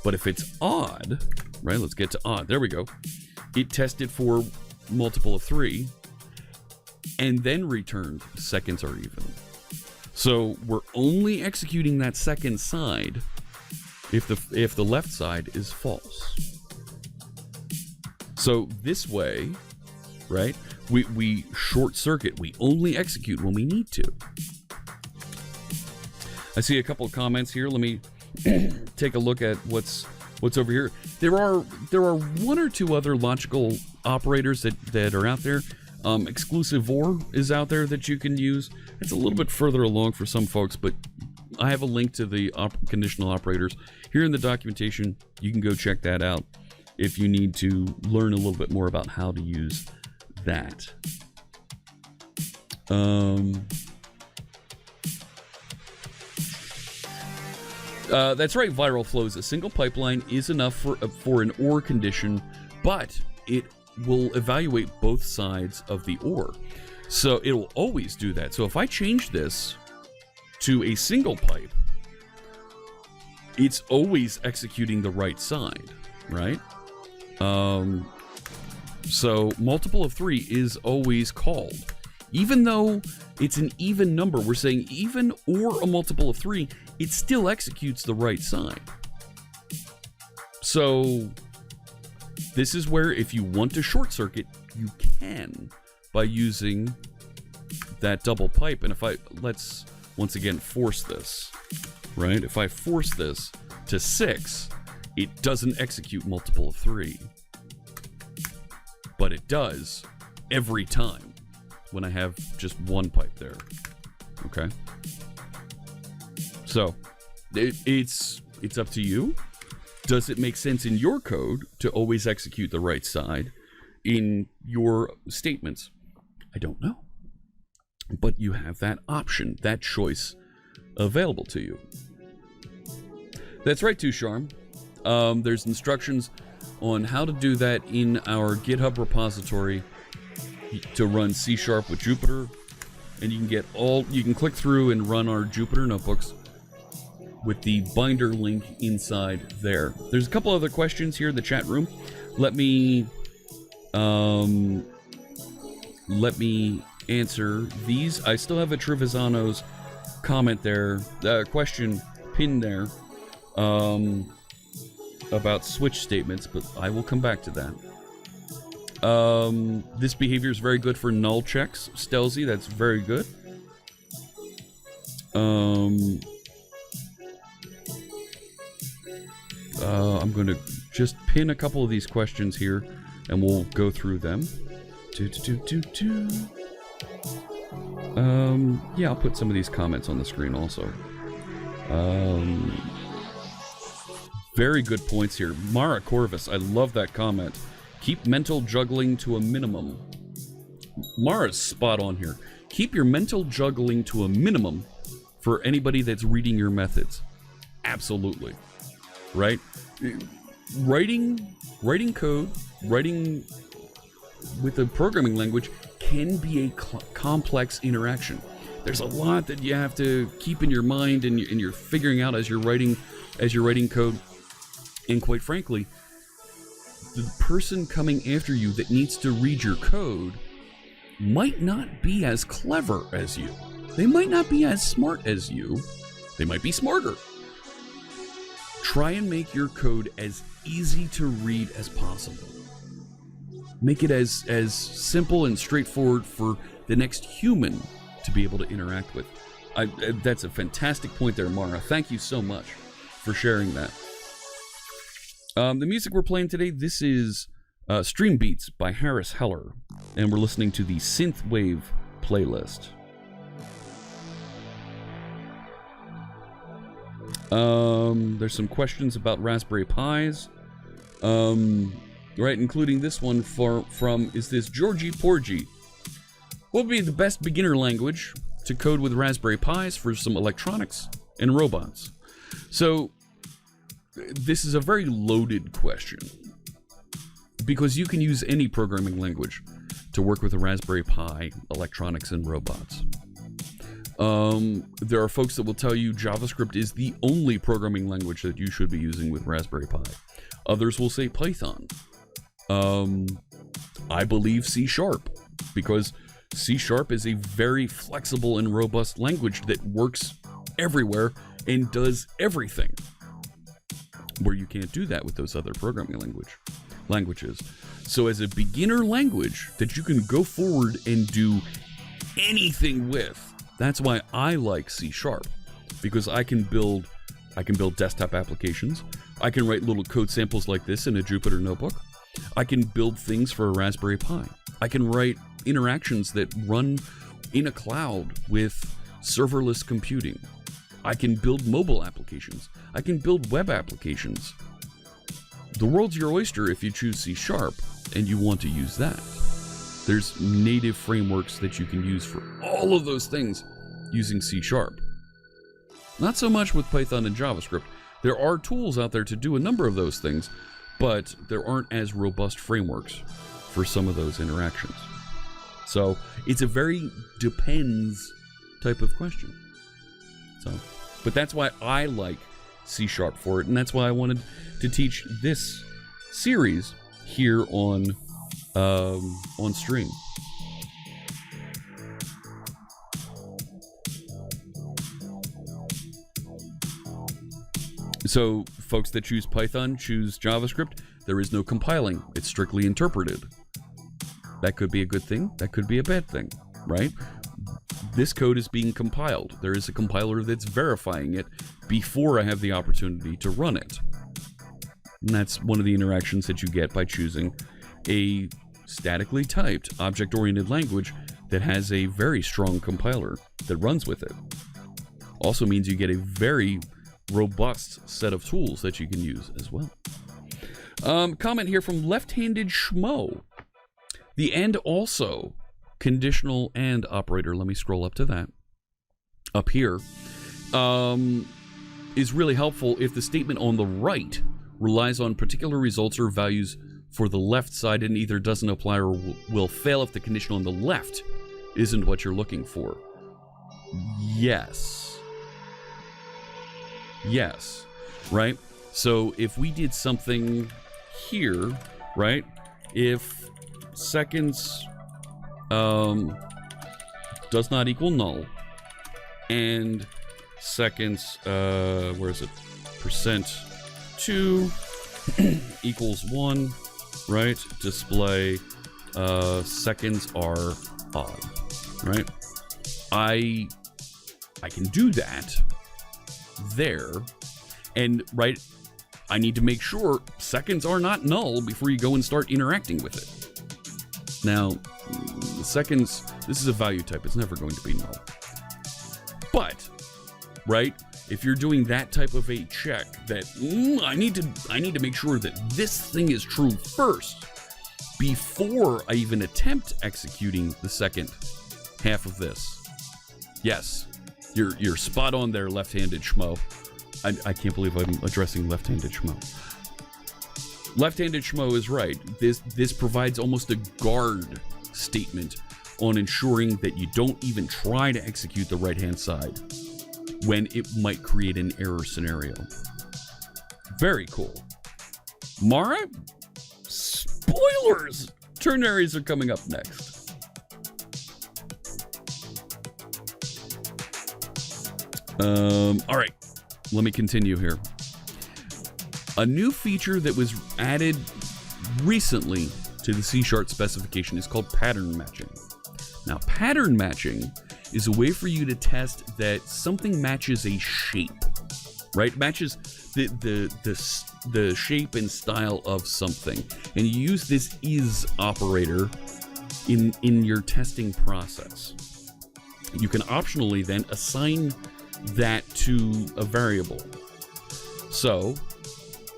But if it's odd, right, let's get to odd. There we go. It tested for multiple of 3 and then returned seconds are even. So we're only executing that second side if the left side is false. So this way, right, we short circuit. We only execute when we need to. I see a couple of comments here. Let me take a look at what's over here. There are 1 or 2 other logical operators that are out there. Exclusive OR is out there that you can use. It's a little bit further along for some folks, but I have a link to the conditional operators here in the documentation. You can go check that out if you need to learn a little bit more about how to use that. That's right, Viral Flows. A single pipeline is enough for an OR condition, but it will evaluate both sides of the OR. So it will always do that. So if I change this to a single pipe, it's always executing the right side, right? So multiple of 3 is always called. Even though it's an even number, we're saying even or a multiple of 3, it still executes the right side. So this is where if you want to short circuit, you can by using that double pipe. And if let's once again force this, right? If I force this to 6, it doesn't execute multiple of 3. But it does every time when I have just 1 pipe there. Okay? So, it's up to you. Does it make sense in your code to always execute the right side in your statements? I don't know. But you have that option, that choice available to you. That's right, Tusharm. There's instructions on how to do that in our GitHub repository to run C# with Jupyter. And you can click through and run our Jupyter notebooks with the binder link inside there. There's a couple other questions here in the chat room. Let me answer these. I still have a Trevisano's comment there, question pinned there, about switch statements, but I will come back to that. This behavior is very good for null checks. Stelzy, that's very good. I'm going to just pin a couple of these questions here, and we'll go through them. Yeah, I'll put some of these comments on the screen also. Very good points here. Mara Corvus, I love that comment. Keep mental juggling to a minimum. Mara's spot on here. Keep your mental juggling to a minimum for anybody that's reading your methods. Absolutely. Right? Writing code, writing with a programming language can be a complex interaction. There's a lot that you have to keep in your mind and you're figuring out as you're writing code. And quite frankly, the person coming after you that needs to read your code might not be as clever as you. They might not be as smart as you. They might be smarter. Try and make your code as easy to read as possible. Make it as simple and straightforward for the next human to be able to interact with. That's a fantastic point there, Mara. Thank you so much for sharing that. The music we're playing today, this is Stream Beats by Harris Heller, and we're listening to the Synthwave playlist. There's some questions about Raspberry Pis, right, including this one from is this Georgie Porgy? What would be the best beginner language to code with Raspberry Pis for some electronics and robots? So, this is a very loaded question, because you can use any programming language to work with a Raspberry Pi, electronics, and robots. There are folks that will tell you JavaScript is the only programming language that you should be using with Raspberry Pi. Others will say Python. I believe C#, because C# is a very flexible and robust language that works everywhere and does everything, where you can't do that with those other programming languages. So as a beginner language that you can go forward and do anything with, that's why I like C#, because I can build desktop applications. I can write little code samples like this in a Jupyter notebook. I can build things for a Raspberry Pi. I can write interactions that run in a cloud with serverless computing. I can build mobile applications. I can build web applications. The world's your oyster if you choose C# and you want to use that. There's native frameworks that you can use for all of those things using C#. Not so much with Python and JavaScript. There are tools out there to do a number of those things, but there aren't as robust frameworks for some of those interactions. So it's a very depends type of question. But that's why I like C# for it, and that's why I wanted to teach this series here on stream. So folks that choose Python choose JavaScript. There is no compiling. It's strictly interpreted. That could be a good thing. That could be a bad thing, right? This code is being compiled. There is a compiler that's verifying it before I have the opportunity to run it. And that's one of the interactions that you get by choosing a statically typed, object-oriented language that has a very strong compiler that runs with it. Also means you get a very robust set of tools that you can use as well. Comment here from Left-Handed Schmo. The and also conditional and operator, let me scroll up to that, up here, is really helpful if the statement on the right relies on particular results or values for the left side and either doesn't apply or will fail if the conditional on the left isn't what you're looking for. Yes, right? So if we did something here, right? If seconds does not equal null, and seconds, where is it? %2 equals 1, right? Display seconds are odd, right? I can do that there, and right, I need to make sure seconds are not null before you go and start interacting with it. Now, seconds, this is a value type, it's never going to be null. But, right, if you're doing that type of a check that I need to make sure that this thing is true first before I even attempt executing the second half of this. Yes, you're spot on there, left-handed schmo. I can't believe I'm addressing left-handed schmo. Left-handed schmo is right. This provides almost a guard statement on ensuring that you don't even try to execute the right-hand side when it might create an error scenario. Very cool. Mara, spoilers! Ternaries are coming up next. All right, let me continue here. A new feature that was added recently to the C# specification is called pattern matching. Now, pattern matching is a way for you to test that something matches a shape, right? Matches the shape and style of something, and you use this is operator in your testing process. You can optionally then assign that to a variable. So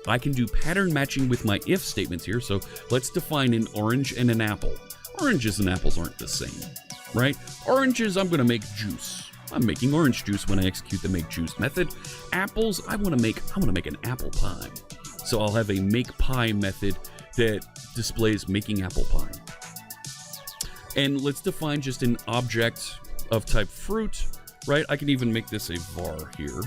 I can do pattern matching with my if statements here. So let's define an orange and an apple. Oranges and apples aren't the same, right? Oranges, I'm going to make juice. I'm making orange juice when I execute the make juice method. Apples, I want to make an apple pie. So I'll have a make pie method that displays making apple pie. And let's define just an object of type fruit, right? I can even make this a var here,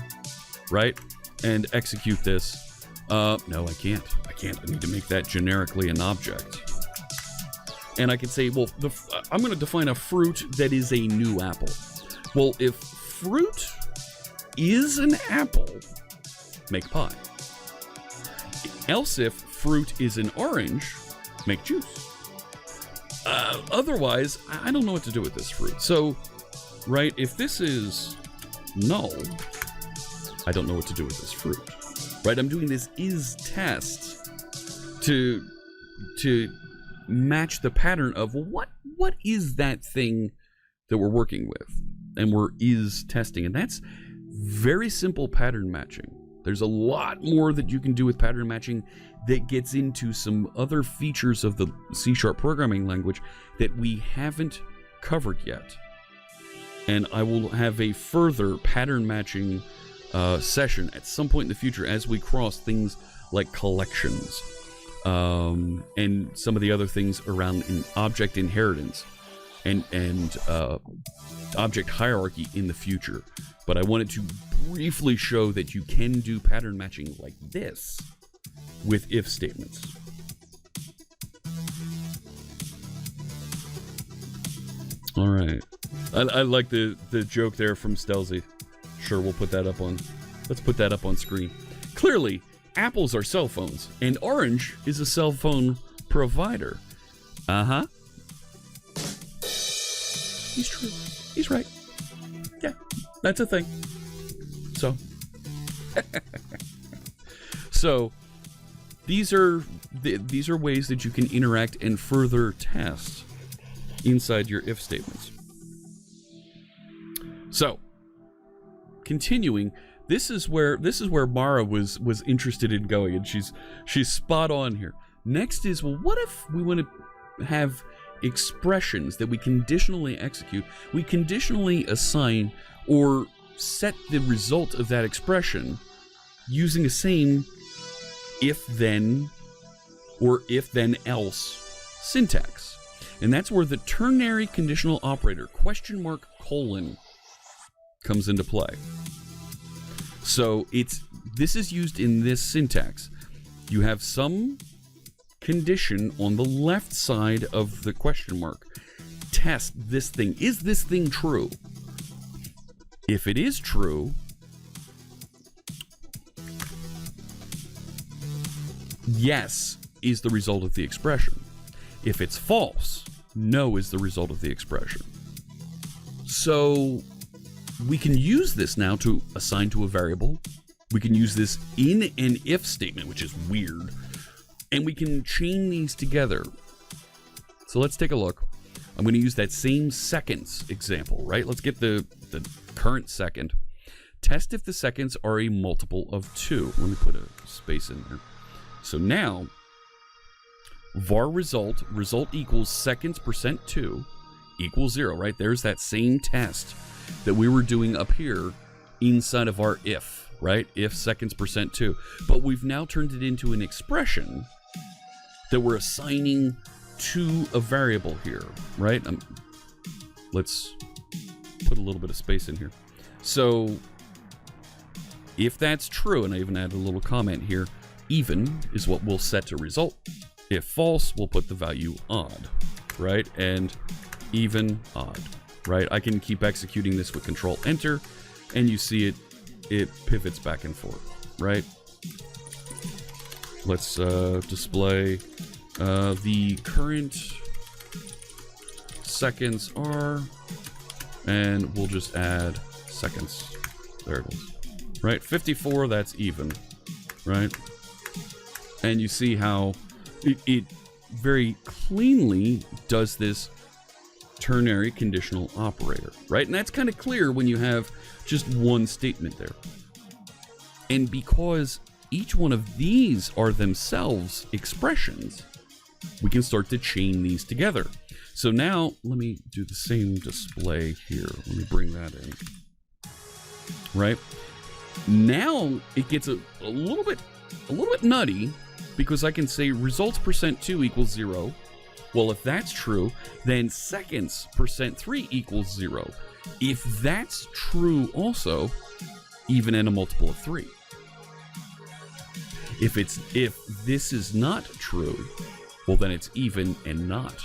right? And execute this. No, I can't. I need to make that generically an object. And I can say, well, I'm going to define a fruit that is a new apple. Well, if fruit is an apple, make pie. Else if fruit is an orange, make juice. Otherwise, I don't know what to do with this fruit. So, right, if this is null, I don't know what to do with this fruit. Right, I'm doing this is test to match the pattern of what is that thing that we're working with, and we're is testing, and that's very simple pattern matching. There's a lot more that you can do with pattern matching that gets into some other features of the C# programming language that we haven't covered yet, and I will have a further pattern matching session at some point in the future as we cross things like collections and some of the other things around in object inheritance and object hierarchy in the future. But I wanted to briefly show that you can do pattern matching like this with if statements. All right, I like the joke there from Stelzy. Sure, we'll put that up on. Let's put that up on screen. Clearly, apples are cell phones, and Orange is a cell phone provider. Uh-huh. He's true. He's right. Yeah, that's a thing. So, so these are ways that you can interact and further test inside your if statements. So, continuing, this is where Mara was interested in going, and she's spot on here. Next is, well, what if we want to have expressions that we conditionally execute? We conditionally assign or set the result of that expression using the same if then or if then else syntax. And that's where the ternary conditional operator question mark colon comes into play. So this is used in this syntax. You have some condition on the left side of the question mark. Test this thing. Is this thing true? If it is true, yes is the result of the expression. If it's false, no is the result of the expression. So we can use this now to assign to a variable. We can use this in an if statement, which is weird. And we can chain these together. So let's take a look. I'm going to use that same seconds example, right? Let's get the current second. Test if the seconds are a multiple of 2. Let me put a space in there. So now, var result equals seconds %2 equals 0, right? There's that same test that we were doing up here inside of our if, right? If seconds %2. But we've now turned it into an expression that we're assigning to a variable here, right? Let's put a little bit of space in here. So if that's true, and I even added a little comment here, even is what we'll set to result. If false, we'll put the value odd, right? And even, odd, right? I can keep executing this with Control Enter, and you see it pivots back and forth, right? let's display the current seconds are, and we'll just add seconds. There it is. Right, 54, that's even, right? And you see how it very cleanly does this ternary conditional operator, right? And that's kind of clear when you have just one statement there. And because each one of these are themselves expressions, we can start to chain these together. So now, let me do the same display here. Let me bring that in. Right? Now, it gets a little bit nutty, because I can say results %2 equals 0. Well, if that's true, then seconds %3 equals 0. If that's true also, even and a multiple of 3. If this is not true, well, then it's even and not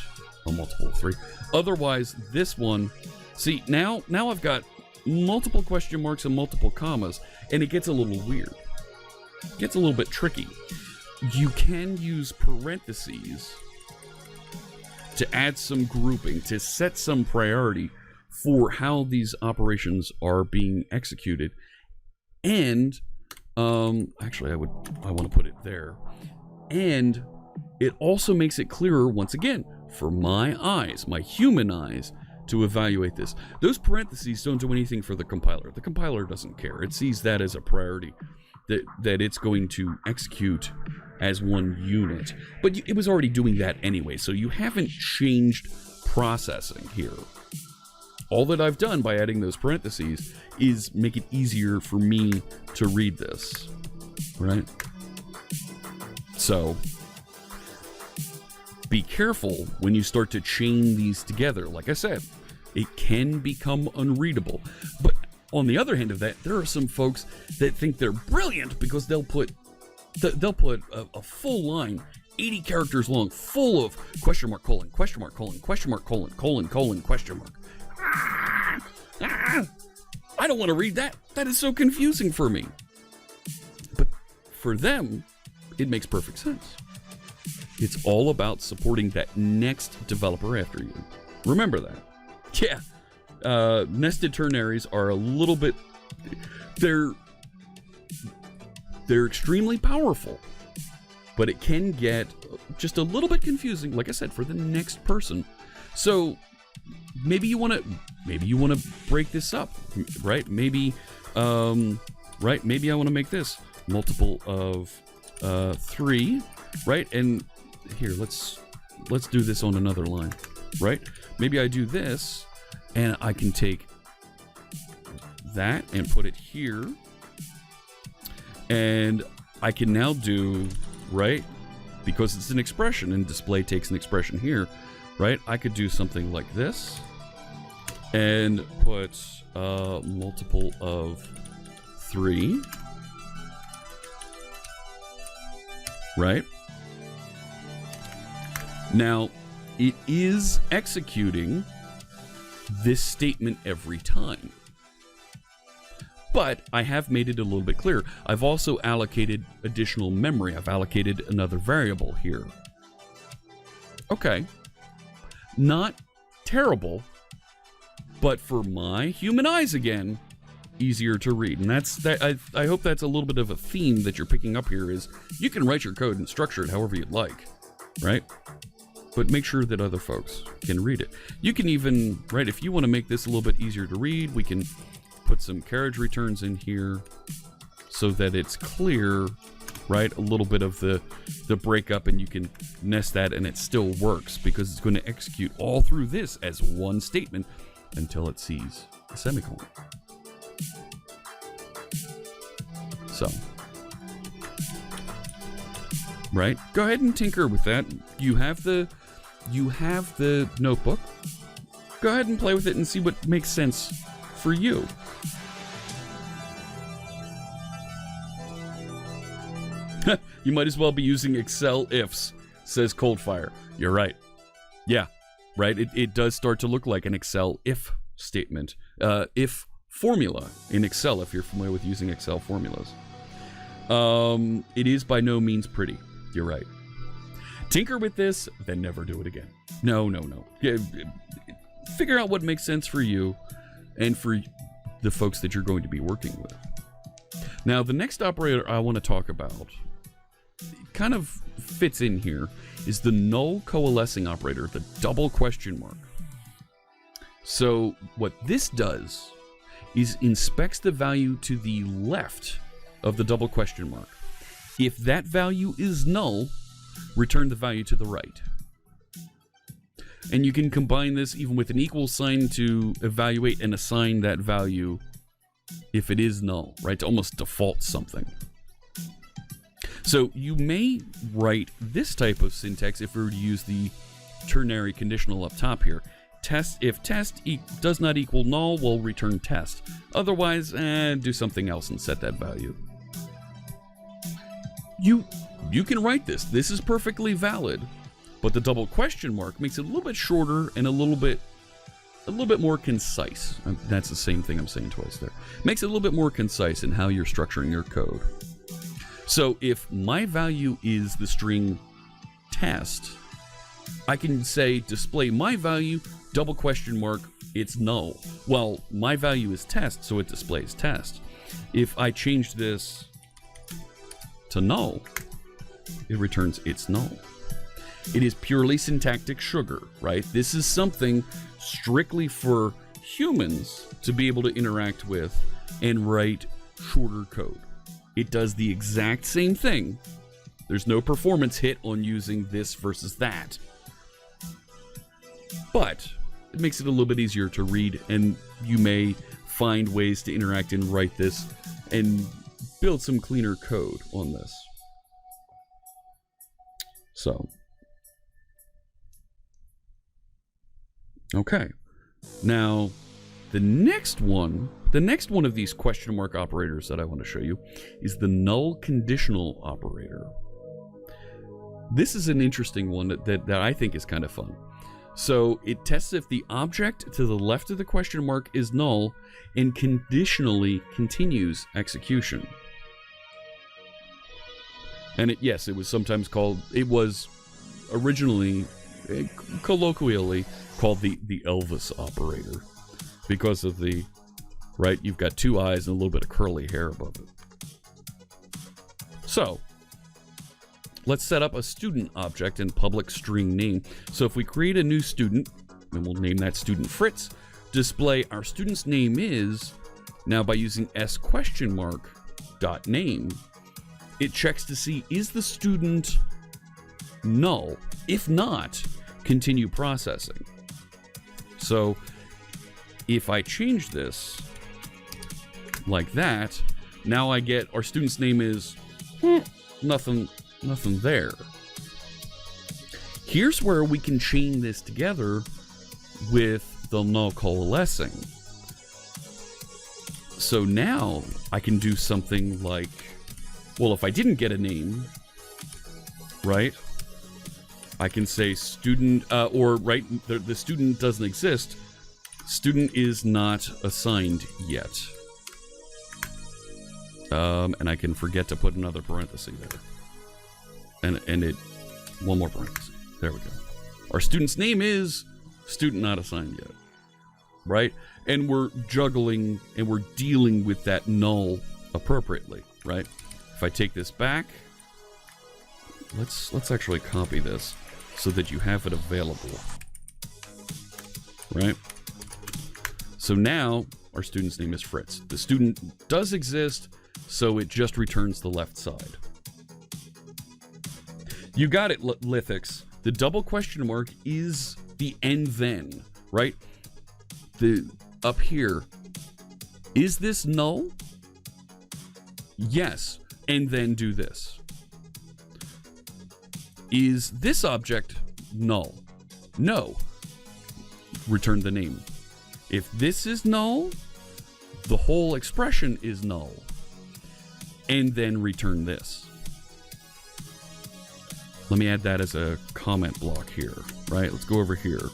a multiple of 3. Otherwise, this one, see, now I've got multiple question marks and multiple commas, and it gets a little weird. It gets a little bit tricky. You can use parentheses to add some grouping, to set some priority for how these operations are being executed. And actually, I want to put it there. And it also makes it clearer, once again, for my eyes, my human eyes, to evaluate this. Those parentheses don't do anything for the compiler. The compiler doesn't care. It sees that as a priority that it's going to execute as one unit. But it was already doing that anyway, so you haven't changed processing here. All that I've done by adding those parentheses is make it easier for me to read this, right? So be careful when you start to chain these together. Like I said, it can become unreadable. But on the other hand of that, there are some folks that think they're brilliant because they'll put a full line, 80 characters long, full of question mark, colon, question mark, colon, question mark, colon, colon, colon, question mark. I don't want to read that. That is so confusing for me. But for them, it makes perfect sense. It's all about supporting that next developer after you. Remember that. Yeah. Nested ternaries are a little bit... They're extremely powerful. But it can get just a little bit confusing, like I said, for the next person. So maybe you want to break this up, right? Maybe maybe I want to make this multiple of 3, right? And here, let's do this on another line, right? Maybe I do this, and I can take that and put it here, and I can now do, right, because it's an expression and display takes an expression here, right? I could do something like this and put multiple of 3, right? Now, it is executing this statement every time. But I have made it a little bit clearer. I've also allocated additional memory. I've allocated another variable here. Okay. Not terrible, but for my human eyes again, easier to read. And I hope that's a little bit of a theme that you're picking up here, is you can write your code and structure it however you'd like, right? But make sure that other folks can read it. You can even, right, if you want to make this a little bit easier to read, we can put some carriage returns in here so that it's clear, right? A little bit of the breakup, and you can nest that and it still works because it's going to execute all through this as one statement until it sees a semicolon. So, right? Go ahead and tinker with that. You have the notebook. Go ahead and play with it and see what makes sense for you. You might as well be using Excel ifs, says Coldfire. You're right. Yeah, right. It does start to look like an Excel if statement. If formula in Excel, if you're familiar with using Excel formulas. It is by no means pretty. You're right. Tinker with this, then never do it again. No. Figure out what makes sense for you and for the folks that you're going to be working with. Now, the next operator I want to talk about kind of fits in here is the null coalescing operator, the double question mark. So what this does is inspects the value to the left of the double question mark. If that value is null, return the value to the right. And you can combine this even with an equal sign to evaluate and assign that value if it is null, right? To almost default something. So you may write this type of syntax if we were to use the ternary conditional up top here. Test, if test does not equal null, we'll return test. Otherwise, do something else and set that value. You can write this. This is perfectly valid, but the double question mark makes it a little bit shorter and a little bit more concise. That's the same thing I'm saying twice there. Makes it a little bit more concise in how you're structuring your code. So if my value is the string test, I can say display my value, double question mark, it's null. Well, my value is test, so it displays test. If I change this to null, it returns it's null. It is purely syntactic sugar, right? This is something strictly for humans to be able to interact with and write shorter code. It does the exact same thing. There's no performance hit on using this versus that. But it makes it a little bit easier to read, and you may find ways to interact and write this and build some cleaner code on this. So, okay. Now, the next one of these question mark operators that I want to show you is the null conditional operator. This is an interesting one that I think is kind of fun. So it tests if the object to the left of the question mark is null and conditionally continues execution. And it was sometimes called, it was originally, colloquially called the Elvis operator because of the, right, you've got two eyes and a little bit of curly hair above it. So, let's set up a student object and public string name. So if we create a new student, and we'll name that student Fritz, display our student's name is, now by using s?name, it checks to see, is the student null? If not, continue processing. So if I change this like that, now I get our student's name is nothing there. Here's where we can chain this together with the null coalescing. So now I can do something like, well, if I didn't get a name, right, I can say student, or right, the student doesn't exist. Student is not assigned yet. And I can forget to put another parenthesis there. And it, one more parenthesis. There we go. Our student's name is student not assigned yet. Right? And we're juggling and we're dealing with that null appropriately, right? If I take this back, let's actually copy this so that you have it available. Right? So now our student's name is Fritz. The student does exist, so it just returns the left side. You got it, Lithics. The double question mark is the and then, right? The up here, is this null? Yes, and then do this. Is this object null? No. Return the name. If this is null, the whole expression is null. And then return this. Let me add that as a comment block here, right? Let's go over here,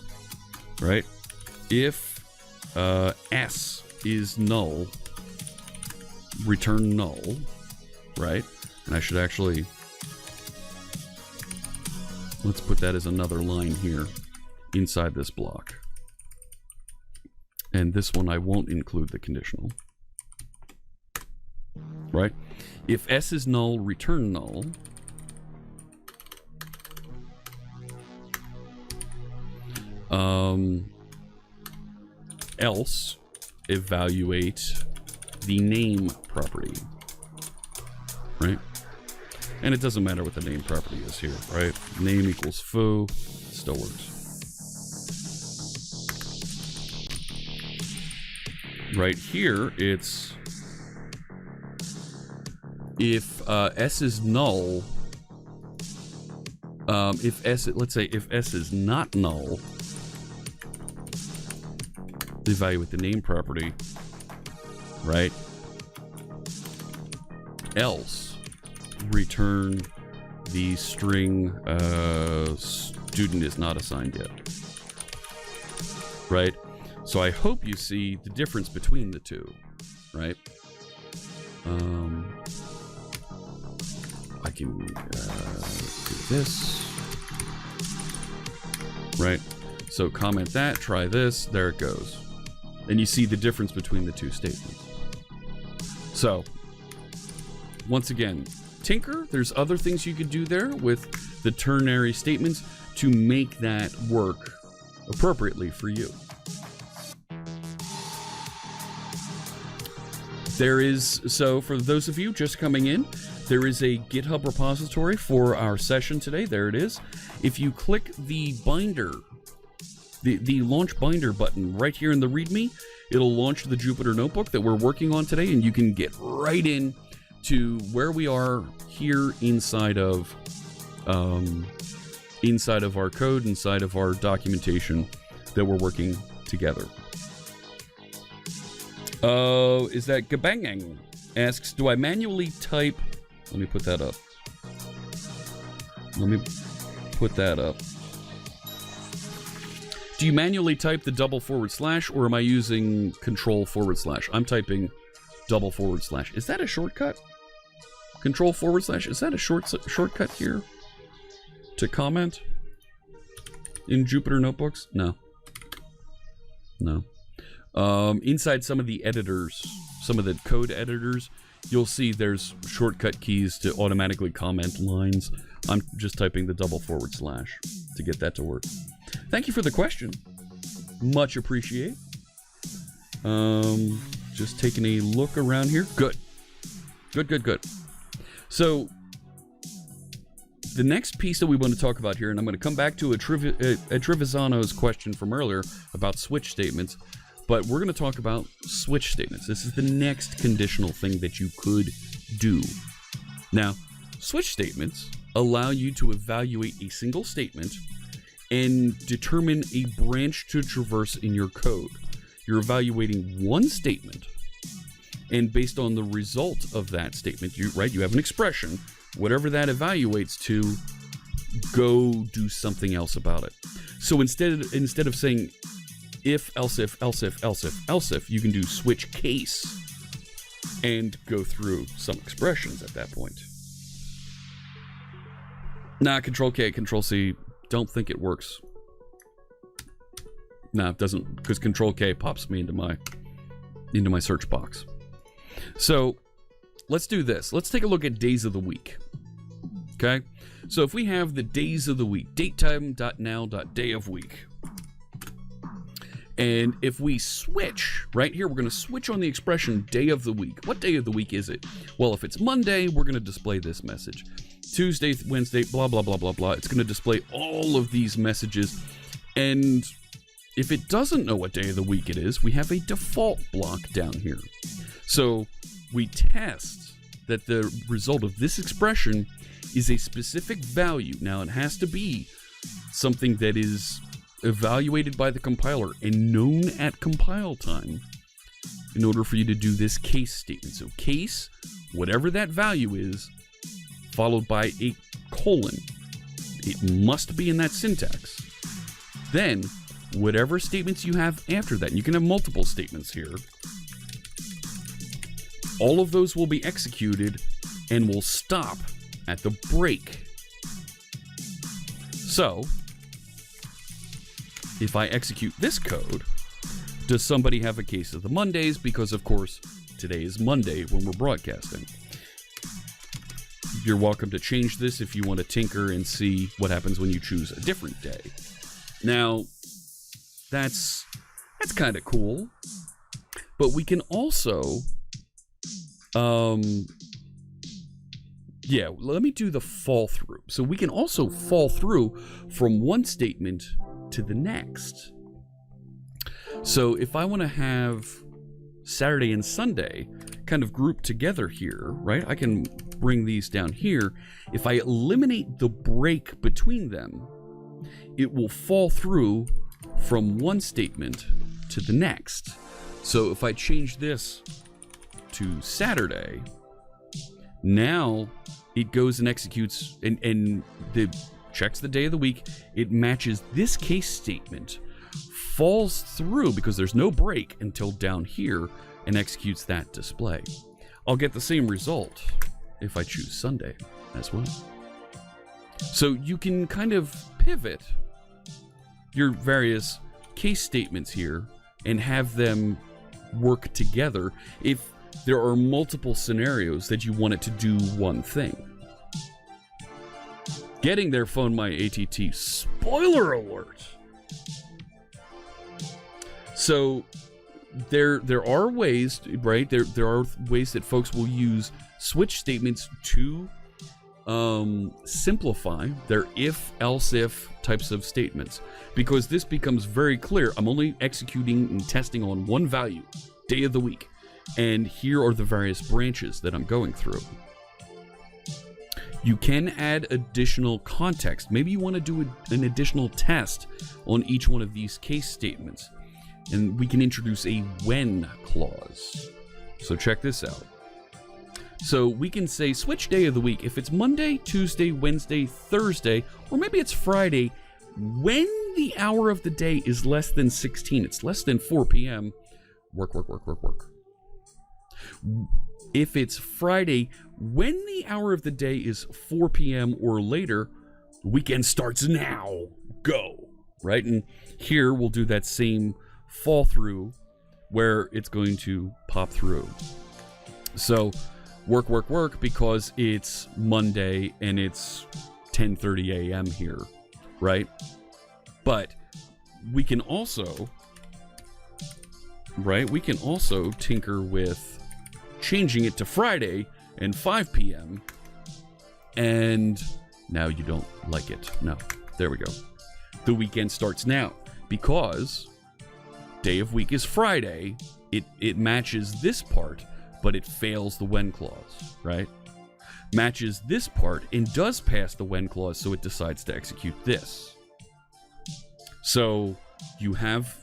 right? If S is null, return null, right? And I should actually Let's put that as another line here inside this block. And this one I won't include the conditional. Right? If S is null, return null. Else, evaluate the name property. Right? And it doesn't matter what the name property is here, right? Name equals foo, still works. Right here, it's if S is null, let's say if S is not null, evaluate the name property, right? Else, return the string student is not assigned yet, right? So I hope you see the difference between the two, right? I can do this, right? So comment that, try this, there it goes. And you see the difference between the two statements. So, once again, tinker. There's other things you could do there with the ternary statements to make that work appropriately for you. There is, so for those of you just coming in, there is a GitHub repository for our session today. There it is. If you click the binder, the launch binder button right here in the README, it'll launch the Jupyter Notebook that we're working on today, and you can get right in to where we are here inside of our code, inside of our documentation that we're working together. Is that Gabangang asks, do I manually type? Let me put that up. Do you manually type the // or am I using Control //? I'm typing //. Is that a shortcut? Control // is that a shortcut here to comment in Jupyter Notebooks? No. Inside some of the editors, some of the code editors, you'll see there's shortcut keys to automatically comment lines. I'm just typing the // to get that to work. Thank you for the question. Much appreciate. Just taking a look around here. Good. So, the next piece that we want to talk about here, and I'm going to come back to a Trevisano's question from earlier about switch statements, but we're going to talk about switch statements. This is the next conditional thing that you could do. Now, switch statements allow you to evaluate a single statement and determine a branch to traverse in your code. You're evaluating one statement, and based on the result of that statement, you have an expression, whatever that evaluates to, go do something else about it. So instead of saying if, else if, you can do switch case and go through some expressions at that point. Nah, Control K, Control C, don't think it works. Nah, it doesn't, because Control K pops me into my search box. So let's do this. Let's take a look at days of the week. Okay? So if we have the days of the week, datetime.now.day of week. And if we switch, right here, we're going to switch on the expression day of the week. What day of the week is it? Well, if it's Monday, we're going to display this message. Tuesday, Wednesday, blah, blah, blah, blah, blah. It's going to display all of these messages. And if it doesn't know what day of the week it is, we have a default block down here. So we test that the result of this expression is a specific value. Now, it has to be something that is evaluated by the compiler and known at compile time in order for you to do this case statement. So case, whatever that value is, followed by a colon. It must be in that syntax. Then, whatever statements you have after that, and you can have multiple statements here, all of those will be executed and will stop at the break. So, if I execute this code, does somebody have a case of the Mondays? Because, of course, today is Monday when we're broadcasting. You're welcome to change this if you want to tinker and see what happens when you choose a different day. Now, that's kind of cool. But we can also, let me do the fall through. So we can also fall through from one statement to the next. So if I want to have Saturday and Sunday kind of grouped together here, right? I can bring these down here. If I eliminate the break between them, it will fall through from one statement to the next. So if I change this to Saturday, now it goes and executes and checks the day of the week. It matches this case statement, falls through because there's no break until down here, and executes that display. I'll get the same result if I choose Sunday as well. So you can kind of pivot your various case statements here and have them work together if there are multiple scenarios that you want it to do one thing. Getting there, phone my ATT. Spoiler alert! So there are ways, right? There are ways that folks will use switch statements to simplify their if, else if types of statements, because this becomes very clear. I'm only executing and testing on one value, day of the week, and here are the various branches that I'm going through. You can add additional context. Maybe you want to do an additional test on each one of these case statements, and we can introduce a when clause. So check this out. So we can say switch day of the week. If it's Monday, Tuesday, Wednesday, Thursday, or maybe it's Friday, when the hour of the day is less than 16, it's less than 4 p.m., work. If it's Friday, when the hour of the day is 4 p.m. or later, the weekend starts now. Go. Right? And here we'll do that same fall through where it's going to pop through. So work because it's Monday and it's 10:30 a.m. here, right? But we can also, tinker with changing it to Friday and 5 p.m. and now you don't like it. No, there we go. The weekend starts now because day of week is Friday. It matches this part, but it fails the when clause, right? Matches this part and does pass the when clause, so it decides to execute this. So you have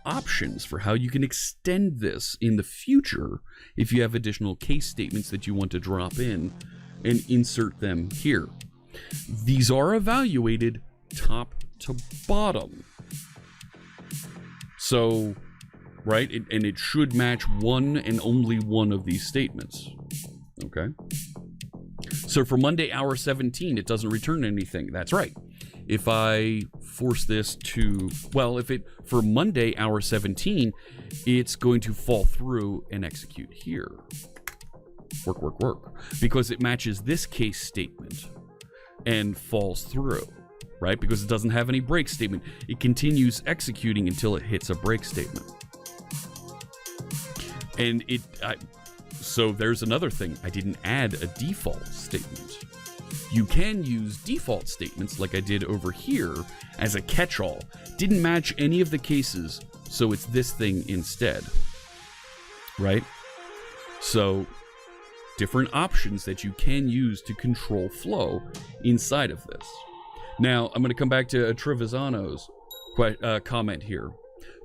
options for how you can extend this in the future if you have additional case statements that you want to drop in and insert them here. These are evaluated top to bottom. So, right, and it should match one and only one of these statements. Okay? So for Monday hour 17, it doesn't return anything. That's right. If I force this to, for Monday hour 17, it's going to fall through and execute here. Work. Because it matches this case statement and falls through, right? Because it doesn't have any break statement. It continues executing until it hits a break statement. And so there's another thing. I didn't add a default statement. You can use default statements like I did over here as a catch-all. Didn't match any of the cases, so it's this thing instead. Right? So, different options that you can use to control flow inside of this. Now, I'm going to come back to Trevisano's comment here.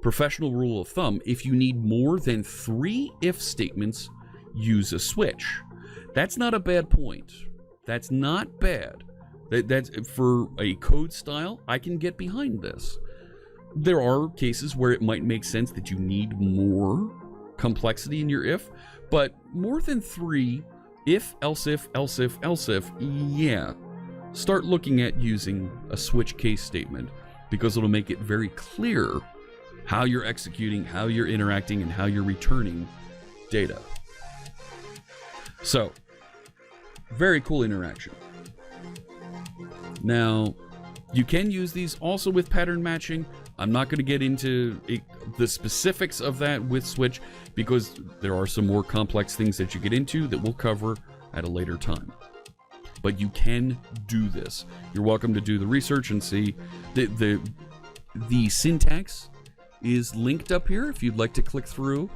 Professional rule of thumb, if you need more than 3 if statements, use a switch. That's not a bad point. That's not bad. That's for a code style, I can get behind this. There are cases where it might make sense that you need more complexity in your if, but more than 3, if, else if, yeah. start looking at using a switch case statement, because it'll make it very clear how you're executing, how you're interacting, and how you're returning data. So, very cool interaction. Now, you can use these also with pattern matching. I'm not going to get into the specifics of that with Switch, because there are some more complex things that you get into that we'll cover at a later time. But you can do this. You're welcome to do the research and see. The syntax is linked up here if you'd like to click through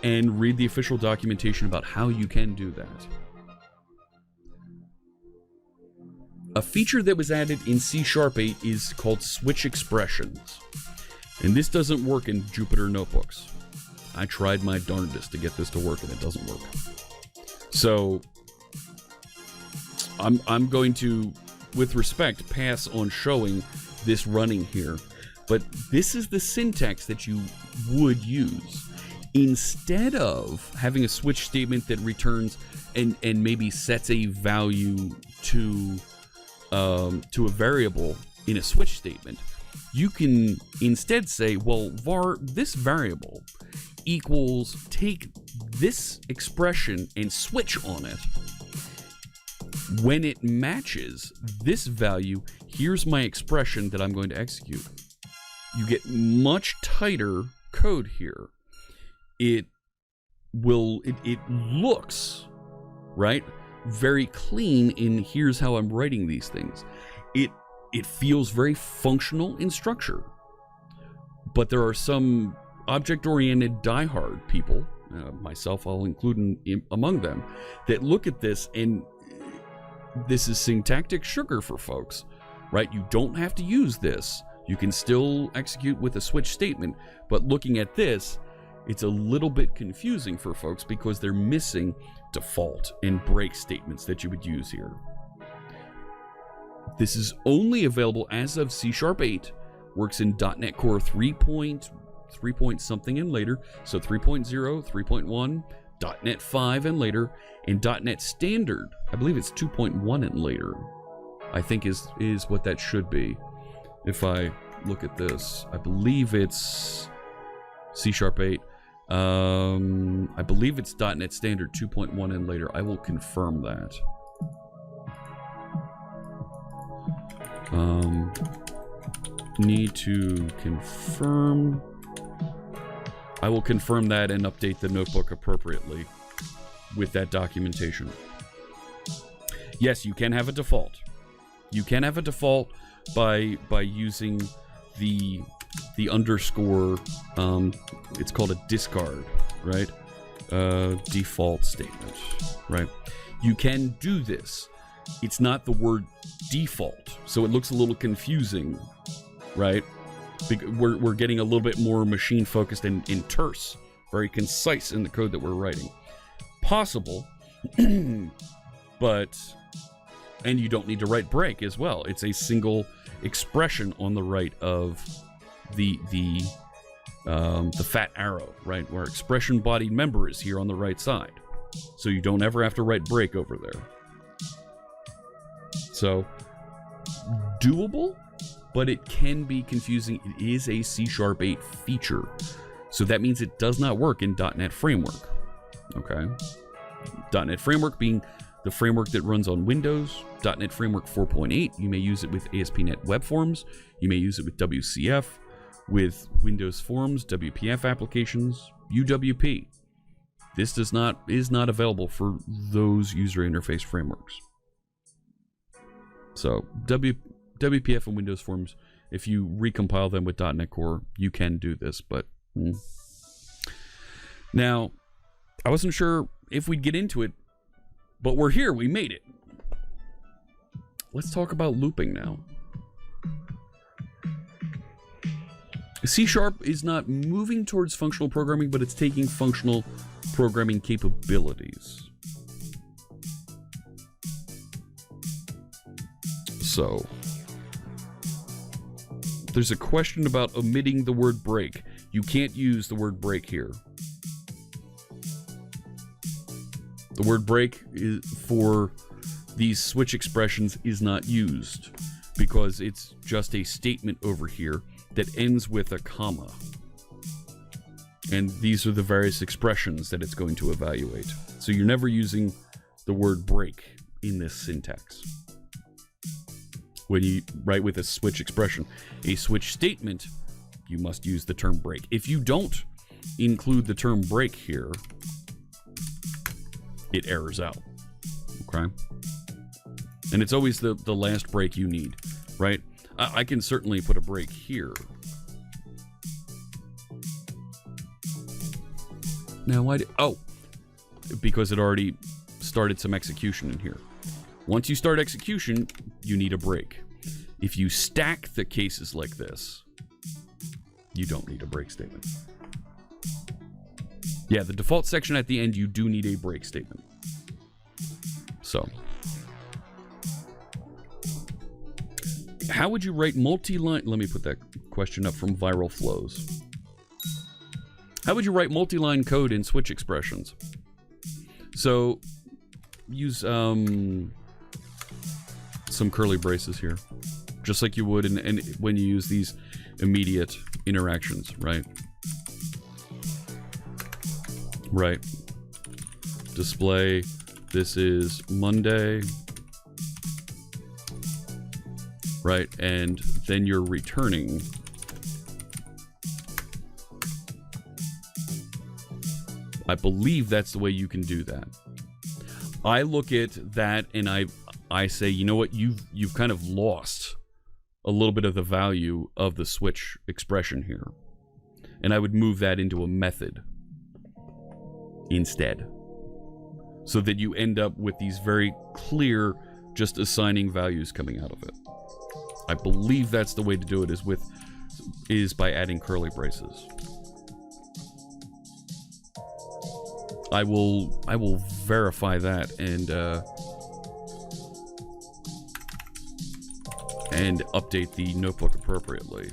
and read the official documentation about how you can do that. A feature that was added in C# 8 is called switch expressions. And this doesn't work in Jupyter notebooks. I tried my darndest to get this to work, and it doesn't work. So I'm going to, with respect, pass on showing this running here. But this is the syntax that you would use. Instead of having a switch statement that returns and maybe sets a value to a variable in a switch statement, you can instead say, well, var this variable equals, take this expression and switch on it. When it matches this value, here's my expression that I'm going to execute. You get much tighter code here. It looks, right, very clean in here's how I'm writing these things. It feels very functional in structure. But there are some object-oriented diehard people, myself I'll include among them, that look at this, and this is syntactic sugar for folks, right? You don't have to use this. You can still execute with a switch statement, but looking at this, it's a little bit confusing for folks because they're missing default and break statements that you would use here. This is only available as of C# 8, works in .NET Core 3 point something and later, so 3.0, 3.1, .NET 5 and later, and .NET Standard, I believe it's 2.1 and later, I think is what that should be. If I look at this, I believe it's C# 8. I believe it's .NET Standard 2.1 and later. I will confirm that. Need to confirm. I will confirm that and update the notebook appropriately with that documentation. Yes, you can have a default. You can have a default by using the underscore, it's called a discard, right? Default statement, right? You can do this. It's not the word default, so it looks a little confusing, right? We're getting a little bit more machine focused and terse, very concise in the code that we're writing. Possible, but, and you don't need to write break as well. It's a single expression on the right of the fat arrow, right, where expression bodied member is here on the right side, so you don't ever have to write break over there. So doable, but it can be confusing. It is a C# 8 feature, so that means it does not work in .NET Framework. Okay, .NET Framework being the framework that runs on Windows. .NET Framework 4.8, you may use it with ASP.NET Web Forms, you may use it with WCF, with Windows Forms, WPF applications, UWP. This is not available for those user interface frameworks. So WPF and Windows Forms, if you recompile them with .NET Core, you can do this, but now I wasn't sure if we'd get into it, but we're here, we made it. Let's talk about looping now. C# is not moving towards functional programming, but it's taking functional programming capabilities. So, there's a question about omitting the word break. You can't use the word break here. The word break is for these switch expressions is not used because it's just a statement over here that ends with a comma. And these are the various expressions that it's going to evaluate. So you're never using the word break in this syntax. When you write with a switch expression, a switch statement, you must use the term break. If you don't include the term break here, it errors out. Okay? And it's always the last break you need, right? I can certainly put a break here. Now, why because it already started some execution in here. Once you start execution, you need a break. If you stack the cases like this, you don't need a break statement. Yeah, the default section at the end, you do need a break statement. So, how would you write multi-line? Let me put that question up from Viral Flows. How would you write multi-line code in switch expressions? So, use some curly braces here, just like you would and when you use these immediate interactions, right? Right. Display, this is Monday. Right, and then you're returning. I believe that's the way you can do that. I look at that and I say, you know what, you've kind of lost a little bit of the value of the switch expression here. And I would move that into a method instead. So that you end up with these very clear, just assigning values coming out of it. I believe that's the way to do it, is by adding curly braces. I will verify that and update the notebook appropriately.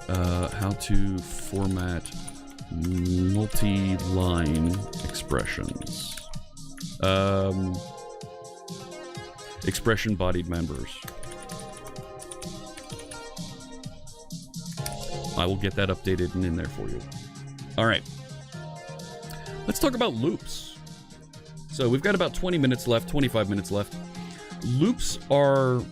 How to format multi-line expressions. Expression-bodied members. I will get that updated and in there for you. All right. Let's talk about loops. So we've got about 20 minutes left, 25 minutes left. Loops are,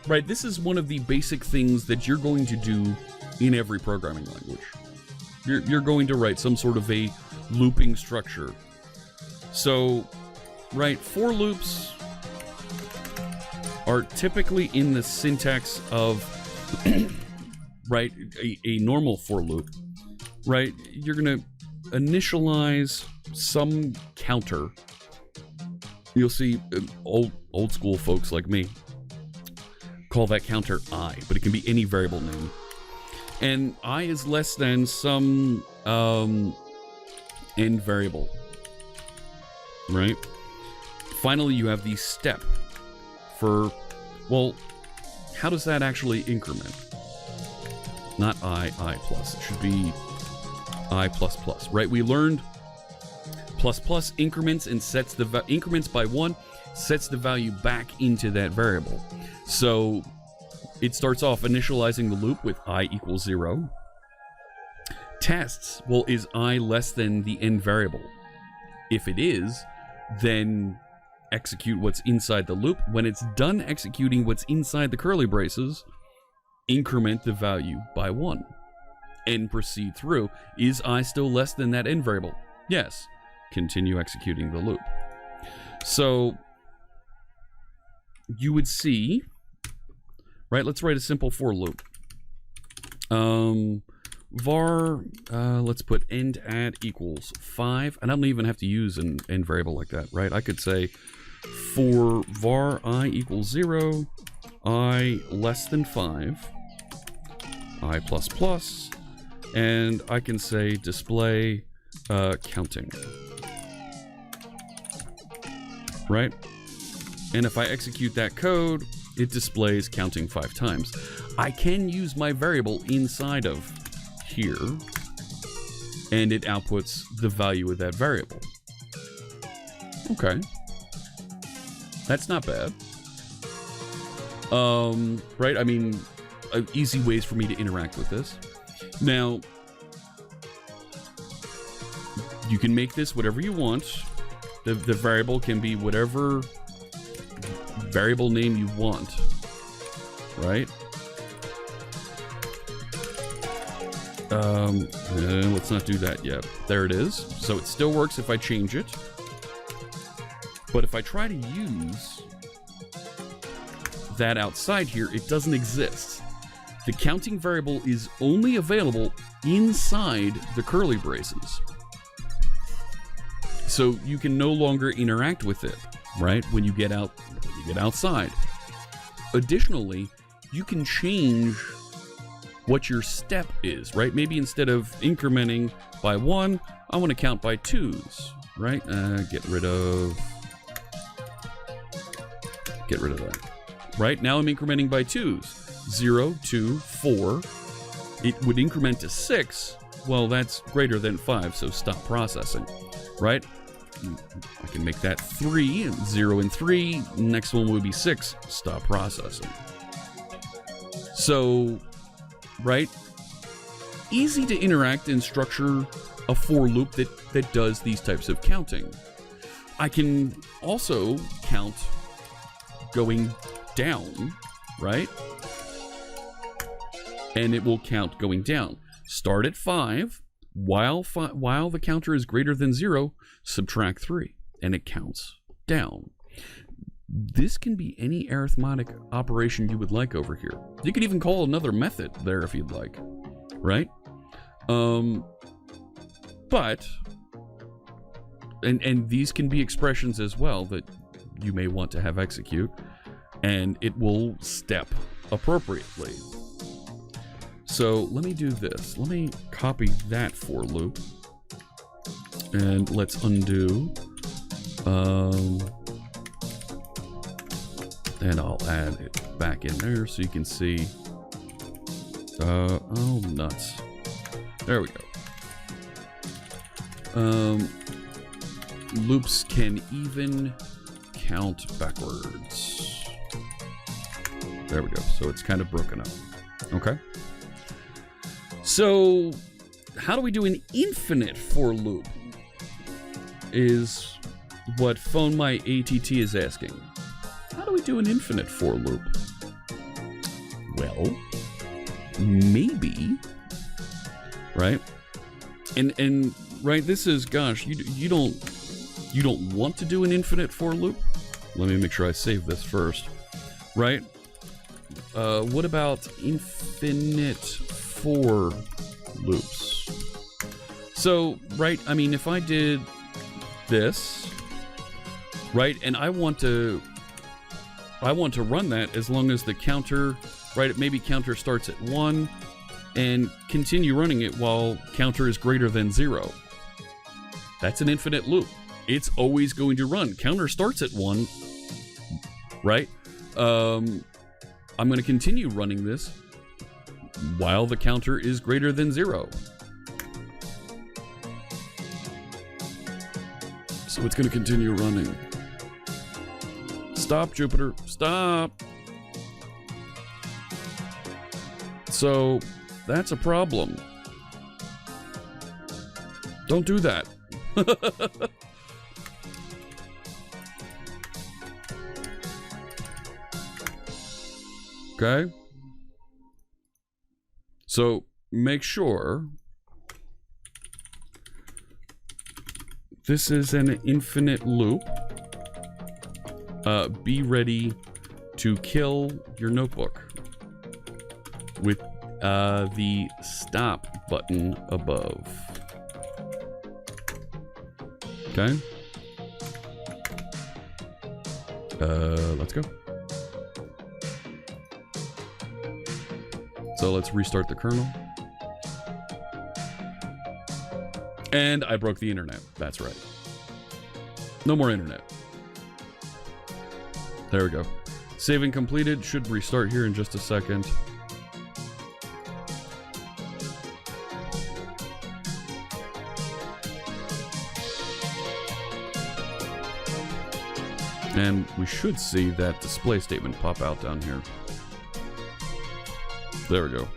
right, this is one of the basic things that you're going to do in every programming language. You're going to write some sort of a looping structure. So, right, for loops are typically in the syntax of, right, a normal for loop, right? You're going to initialize some counter. You'll see old school folks like me call that counter I, but it can be any variable name. And I is less than some end variable, right? Finally, you have the step for, well, how does that actually increment? Not I plus. It should be I plus plus, right? We learned plus plus increments and sets the increments by 1, sets the value back into that variable. So it starts off initializing the loop with I equals 0. Tests, well, is I less than the end variable? If it is, then execute what's inside the loop. When it's done executing what's inside the curly braces, increment the value by 1 and proceed through. Is I still less than that end variable? Yes. Continue executing the loop. So you would see, right, let's write a simple for loop. Var, let's put end at equals 5. I don't even have to use an end variable like that, right? I could say for var I equals 0, I less than 5, I plus plus, and I can say display counting, right? And if I execute that code, it displays counting 5 times. I can use my variable inside of here, and it outputs the value of that variable. Okay. That's not bad. Right? I mean, easy ways for me to interact with this. Now, you can make this whatever you want. The variable can be whatever variable name you want, right? Let's not do that yet. There it is. So it still works if I change it. But if I try to use that outside here, it doesn't exist. The counting variable is only available inside the curly braces. So you can no longer interact with it, right? When you get outside. Additionally, you can change what your step is, right? Maybe instead of incrementing by 1, I want to count by 2s, right? Get rid of that. Right? Now I'm incrementing by 2s. 0, 2, 4. It would increment to 6. Well, that's greater than 5, so stop processing. Right? I can make that 3, 0 and 3. Next one would be 6. Stop processing. So, right? Easy to interact and structure a for loop that does these types of counting. I can also count going down, right? And it will count going down. Start at 5. While the counter is greater than 0, subtract 3, and it counts down. This can be any arithmetic operation you would like over here. You could even call another method there if you'd like, right? But these can be expressions as well that you may want to have execute, and it will step appropriately. So let me do this. Let me copy that for loop. And let's undo. And I'll add it back in there so you can see. Oh, nuts. There we go. Loops can even count backwards. There we go. So it's kind of broken up. Okay. So, how do we do an infinite for loop? Is what Phone My ATT is asking. How do we do an infinite for loop? Well, maybe, right? And right, this is, gosh, you don't want to do an infinite for loop. Let me make sure I save this first, right? What about infinite for loops? So, right, I mean, if I did this, right, and I want to run that as long as the counter, right, maybe counter starts at 1 and continue running it while counter is greater than 0. That's an infinite loop. It's always going to run. Counter starts at 1, right? I'm going to continue running this while the counter is greater than 0. So it's going to continue running. Stop, Jupiter. Stop. So that's a problem. Don't do that. Okay? So make sure this is an infinite loop. Be ready to kill your notebook with the stop button above. Okay? Let's go. So let's restart the kernel. And I broke the internet. That's right. No more internet. There we go. Saving completed. Should restart here in just a second. And we should see that display statement pop out down here. There we go.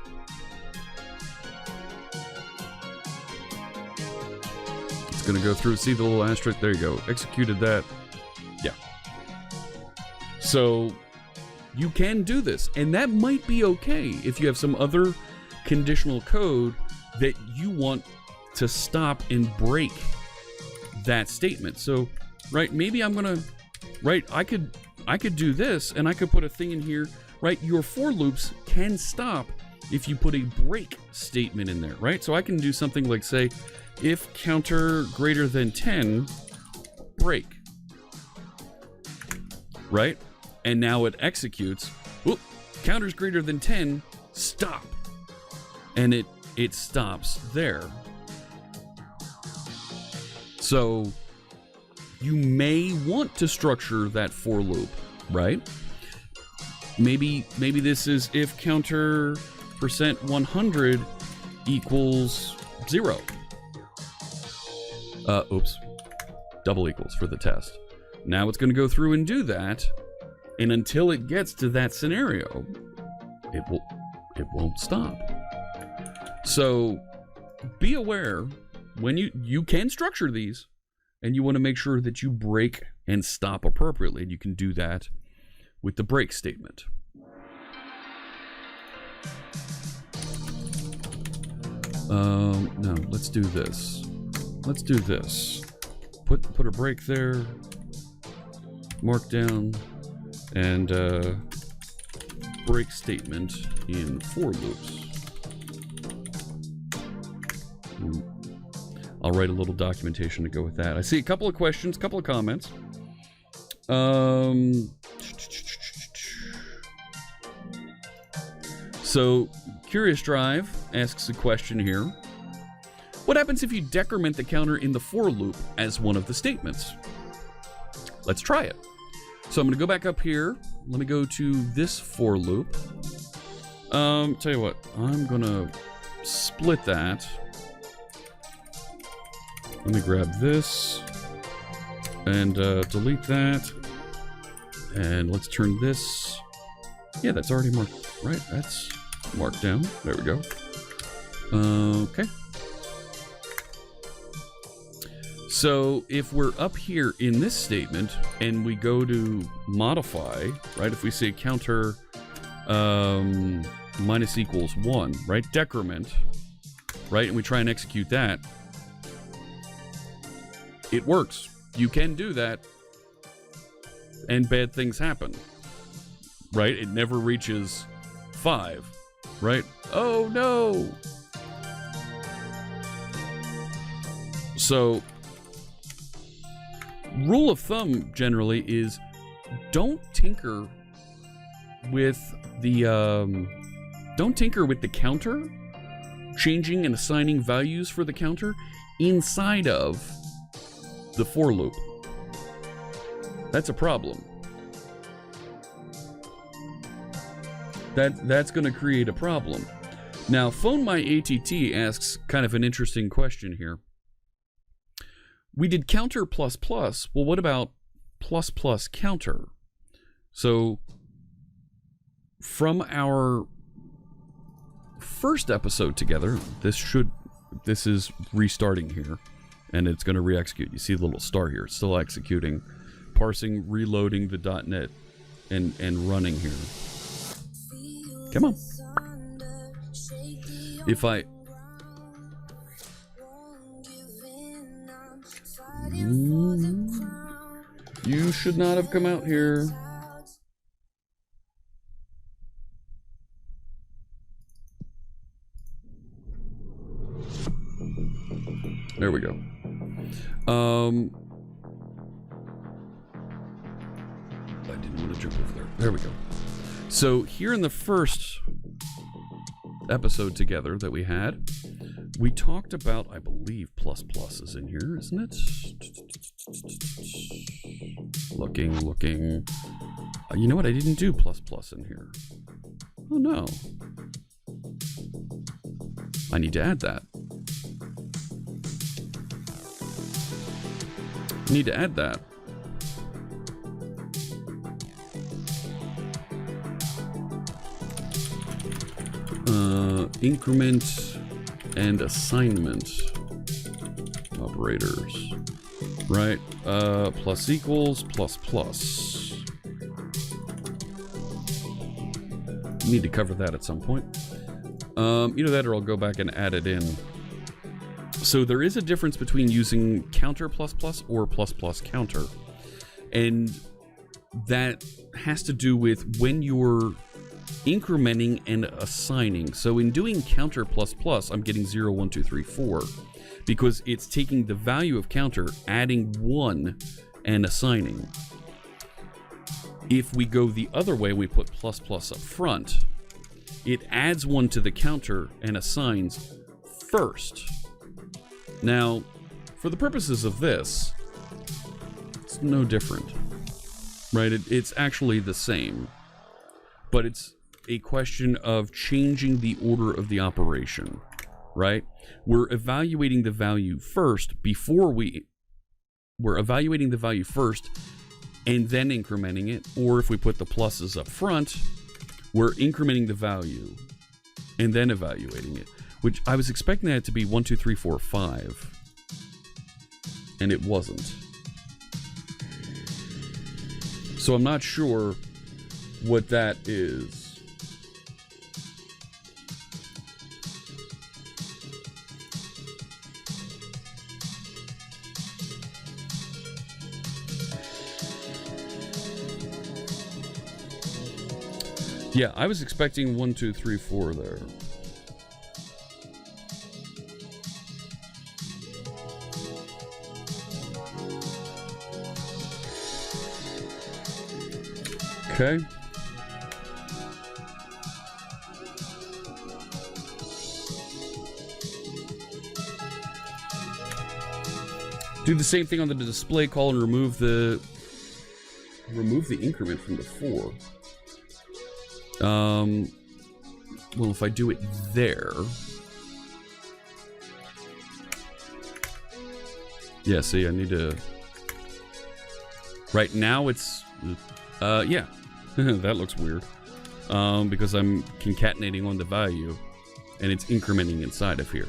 It's going to go through, see the little asterisk? There you go. Executed that. Yeah. So you can do this, and that might be okay if you have some other conditional code that you want to stop and break that statement. So, right, maybe I'm going to, right, I could do this, and I could put a thing in here, right? Your for loops can stop if you put a break statement in there, right? So I can do something like, say, if counter greater than 10, break, right? And now it executes. Whoop, counter's greater than 10, stop. And it stops there. So you may want to structure that for loop, right? Maybe this is if counter %100 equals 0. Oops. Double equals for the test. Now it's going to go through and do that. And until it gets to that scenario, it won't stop. So be aware when you can structure these, and you want to make sure that you break and stop appropriately. And you can do that with the break statement. No, let's do this. Let's do this. Put a break there. Mark down. And break statement in for loops. I'll write a little documentation to go with that. I see a couple of questions, a couple of comments. So, Curious Drive asks a question here. What happens if you decrement the counter in the for loop as one of the statements? Let's try it. So I'm going to go back up here. Let me go to this for loop. Tell you what, I'm going to split that. Let me grab this and delete that. And let's turn this. Yeah, that's already marked, right? That's marked down. There we go. Okay. So if we're up here in this statement and we go to modify, right? If we say counter minus equals 1, right? Decrement, right? And we try and execute that. It works. You can do that. And bad things happen, right? It never reaches 5, right? Oh no! So rule of thumb generally is don't tinker with the counter, changing and assigning values for the counter inside of the for loop. That's a problem. That's going to create a problem. Now, Phone My ATT asks kind of an interesting question here. We did counter plus plus. Well, what about plus plus counter? So from our first episode together, this is restarting here, and it's going to re-execute. You see the little star here. It's still executing, parsing, reloading the .NET, and running here. Come on. If I... You should not have come out here. There we go. I didn't want to jump over there. There we go. So here in the first episode together that we had, we talked about, I believe plus plus is in here, isn't it? Looking. You know what? I didn't do plus plus in here. Oh no. I need to add that. increment and assignment operators, right? Plus equals, plus plus. Need to cover that at some point. Either that or I'll go back and add it in. So there is a difference between using counter plus plus or plus plus counter. And that has to do with when you're incrementing and assigning. So in doing counter plus plus, I'm getting 0, 1, 2, 3, 4. Because it's taking the value of counter, adding 1, and assigning. If we go the other way, we put plus plus up front, it adds 1 to the counter and assigns first. Now, for the purposes of this, it's no different, right? It's actually the same, but it's a question of changing the order of the operation, right? We're evaluating the value first before we're evaluating the value first and then incrementing it, or if we put the pluses up front, we're incrementing the value and then evaluating it, which I was expecting that to be 1, 2, 3, 4, 5, and it wasn't. So I'm not sure what that is. Yeah, I was expecting 1, 2, 3, 4 there. Okay. Do the same thing on the display call and remove the increment from the 4. Well, if I do it there, yeah, see, I need to, right now it's, yeah, that looks weird, because I'm concatenating on the value, and it's incrementing inside of here.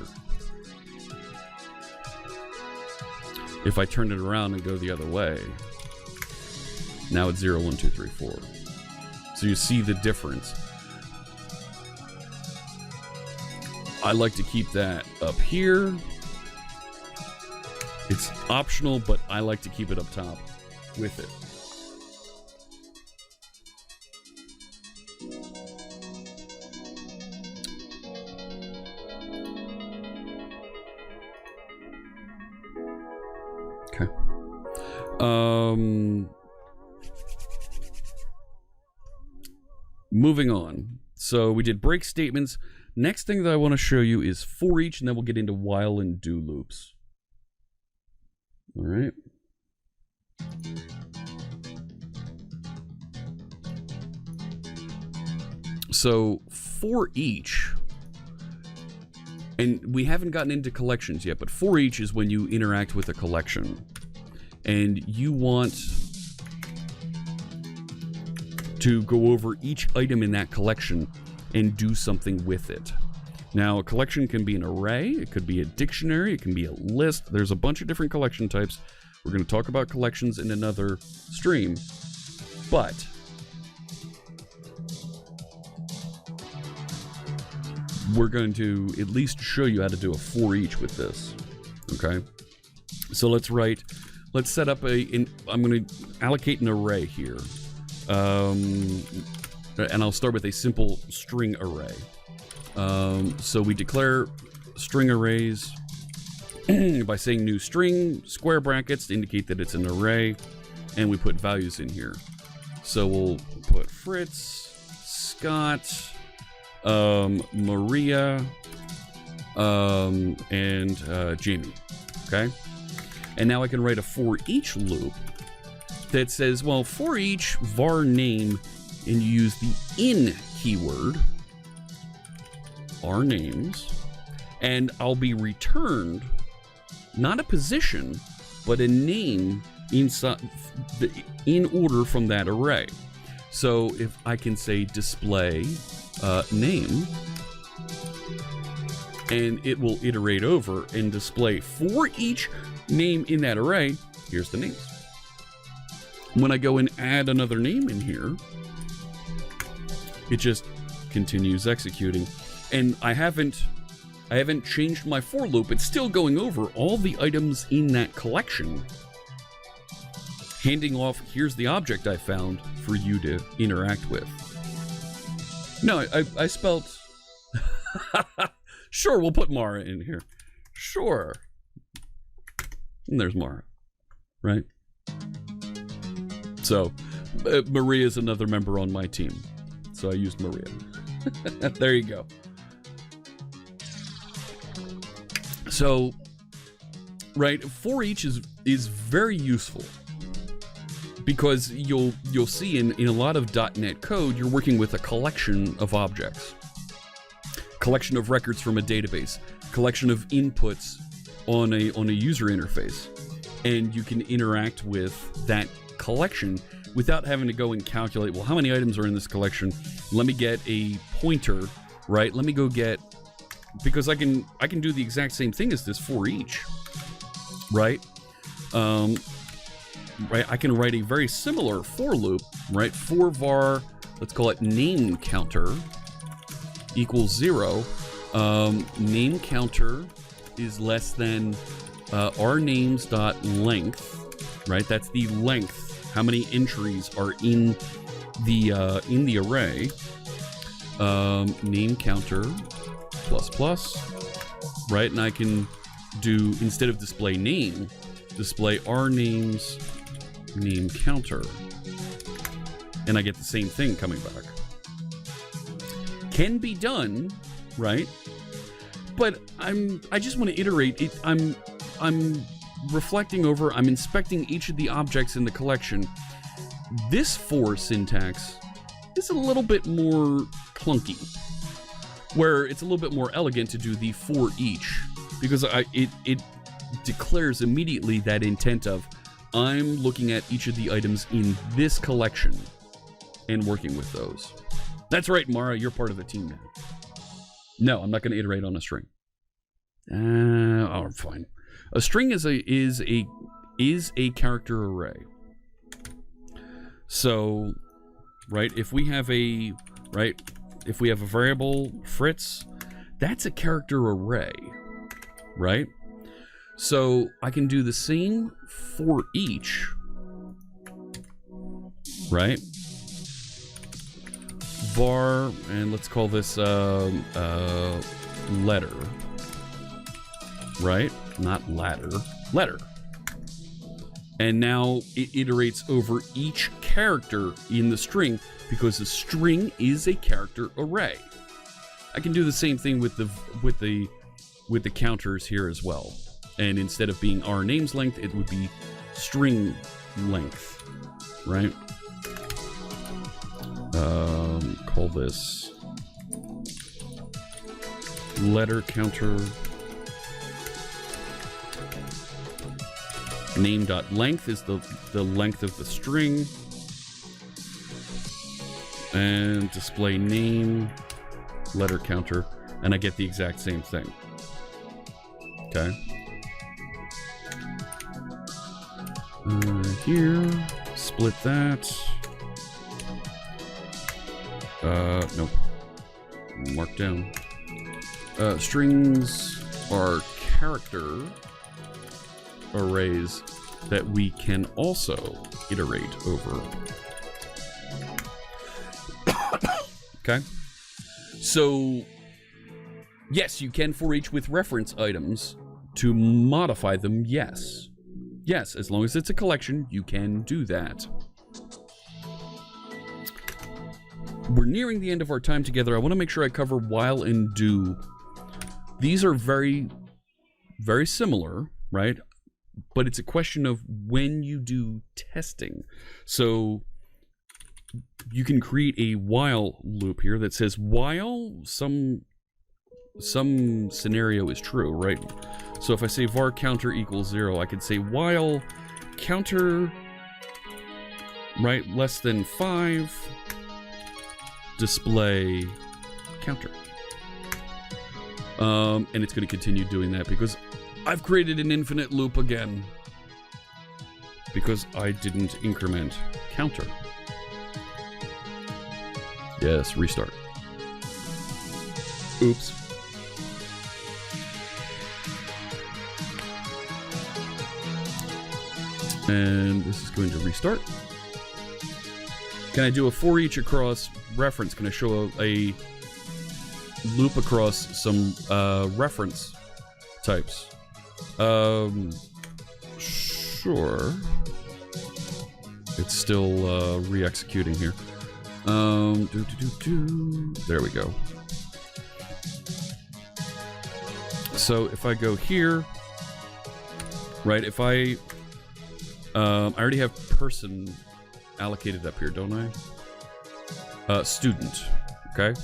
If I turn it around and go the other way, now it's 0, 1, 2, 3, 4. So you see the difference. I like to keep that up here. It's optional, but I like to keep it up top with it. Okay. Moving on. So we did break statements. Next thing that I want to show you is for each, and then we'll get into while and do loops. All right. So for each, and we haven't gotten into collections yet, but for each is when you interact with a collection and you want to go over each item in that collection and do something with it. Now, a collection can be an array, it could be a dictionary, it can be a list. There's a bunch of different collection types. We're going to talk about collections in another stream, but we're going to at least show you how to do a for each with this. Okay, so let's set up I'm going to allocate an array here. And I'll start with a simple string array. So we declare string arrays by saying new string, square brackets to indicate that it's an array, and we put values in here. So we'll put Fritz, Scott, Maria, and Jamie. Okay? And now I can write a for each loop that says, well, for each var name, and you use the in keyword, our names, and I'll be returned not a position, but a name inside in order from that array. So if I can say display name, and it will iterate over and display for each name in that array. Here's the names. When I go and add another name in here, it just continues executing. And I haven't changed my for loop. It's still going over all the items in that collection, handing off, here's the object I found for you to interact with. No, I spelled... Sure, we'll put Mara in here. Sure. And there's Mara, right? So, Maria's another member on my team. So I used Maria. There you go. So, right, for each is very useful, because you'll see in a lot of .NET code, you're working with a collection of objects, collection of records from a database, collection of inputs on a user interface, and you can interact with that collection without having to go and calculate, well, how many items are in this collection? Let me get a pointer, right? Let me go get, because I can do the exact same thing as this for each, right? Right, I can write a very similar for loop, right? For var, let's call it name counter equals 0. Name counter is less than our names dot length, right? That's the length. How many entries are in the array? Name counter plus plus, right? And I can do, instead of display name, display our names name counter, and I get the same thing coming back. Can be done, right? But I just want to iterate it. I'm reflecting over, I'm inspecting each of the objects in the collection. This for syntax is a little bit more clunky, where it's a little bit more elegant to do the for each, because it declares immediately that intent of, I'm looking at each of the items in this collection and working with those. That's right, Mara, you're part of the team now. No, I'm not going to iterate on a string. Oh, fine. A string is a character array. So, right, if we have a variable Fritz, that's a character array, right? So I can do the same for each, right? Var, and let's call this letter, right? Not ladder, letter. And now it iterates over each character in the string, because the string is a character array. I can do the same thing with the counters here as well. And instead of being our name's length, it would be string length, right? Call this letter counter name.length is the length of the string, and display name letter counter, and I get the exact same thing. Okay. Here, split that. Nope. Mark down. Strings are character arrays that we can also iterate over. Okay. So, yes, you can for each with reference items to modify them, yes. Yes, as long as it's a collection, you can do that. We're nearing the end of our time together. I want to make sure I cover while and do. These are very, very similar, right? But it's a question of when you do testing. So you can create a while loop here that says while some scenario is true, right? So if I say var counter equals 0, I could say while counter, right, less than 5, display counter. And it's going to continue doing that because I've created an infinite loop again. Because I didn't increment counter. Yes, restart. Oops. And this is going to restart. Can I do a for each across reference? Can I show a loop across some reference types? Sure. It's still re-executing here. There we go. So if I go here, right? If I already have person allocated up here, don't I? Student. Okay.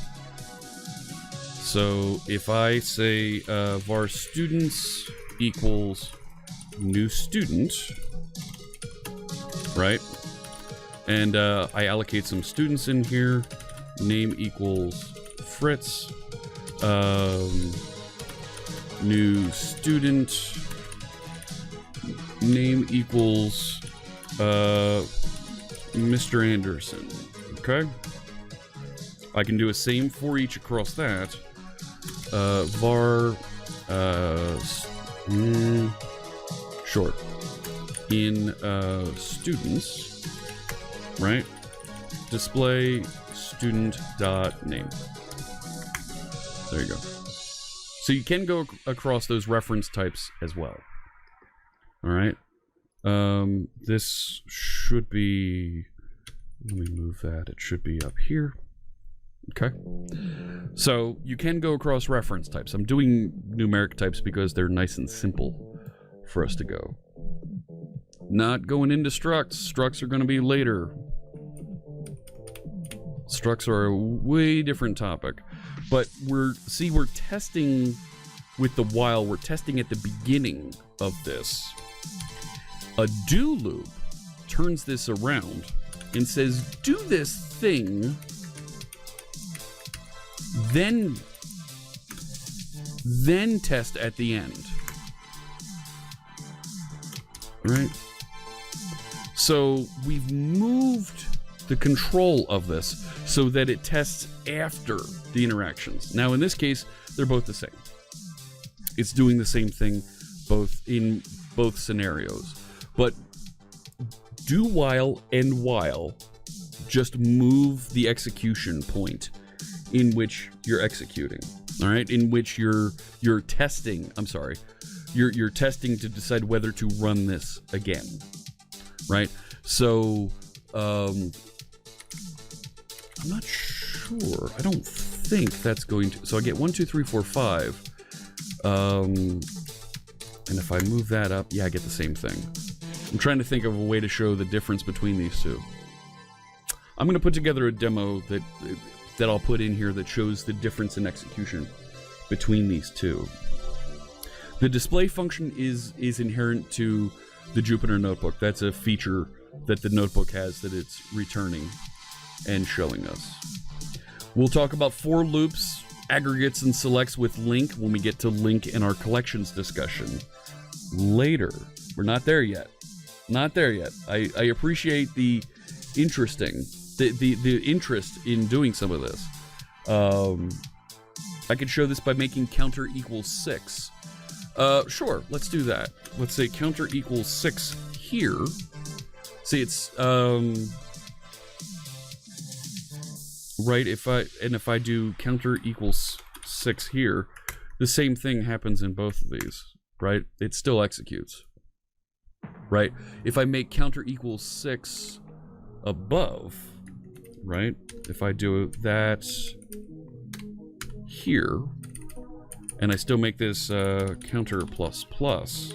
So if I say var students equals new student, right? And I allocate some students in here. Name equals Fritz. New student. Name equals Mr. Anderson. Okay. I can do a same for each across that. Var short in students. Right? Display student dot name. There you go. So you can go across those reference types as well. All right. This should be. Let me move that. It should be up here. Okay. So you can go across reference types. I'm doing numeric types because they're nice and simple for us to go. Not going into structs. Structs are going to be later. Structs are a way different topic. But we're testing with the while. We're testing at the beginning of this. A do loop turns this around and says, do this thing, then test at the end. Right? So we've moved the control of this so that it tests after the interactions. Now in this case, they're both the same. It's doing the same thing in both scenarios. But do while and while just move the execution point in which you're executing. All right? In which you're testing, I'm sorry. You're testing to decide whether to run this again. Right? So I'm not sure. I don't think that's going to. So I get 1, 2, 3, 4, 5. And if I move that up, yeah, I get the same thing. I'm trying to think of a way to show the difference between these two. I'm going to put together a demo that I'll put in here that shows the difference in execution between these two. The display function is inherent to the Jupyter Notebook. That's a feature that the notebook has that it's returning and showing us. We'll talk about for loops, aggregates, and selects with link when we get to link in our collections discussion later. We're not there yet. Not there yet. I appreciate the interest in doing some of this. I could show this by making counter equals 6. Sure, let's do that. Let's say counter equals 6 here. See, it's right. If I do counter equals 6 here, the same thing happens in both of these. Right? It still executes. Right? If I make counter equals 6 above, right? If I do that here, and I still make this counter plus plus,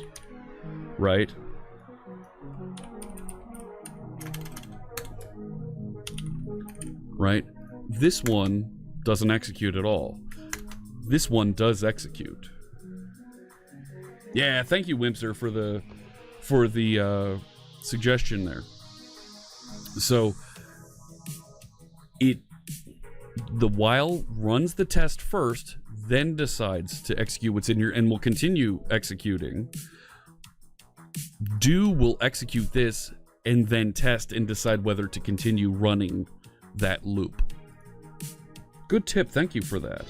right? Right? This one doesn't execute at all. This one does execute. Yeah, thank you, Wimpster, for the suggestion there. So the while runs the test first, then decides to execute what's in here and will continue executing, do will execute this and then test and decide whether to continue running that loop. Good tip. Thank you for that.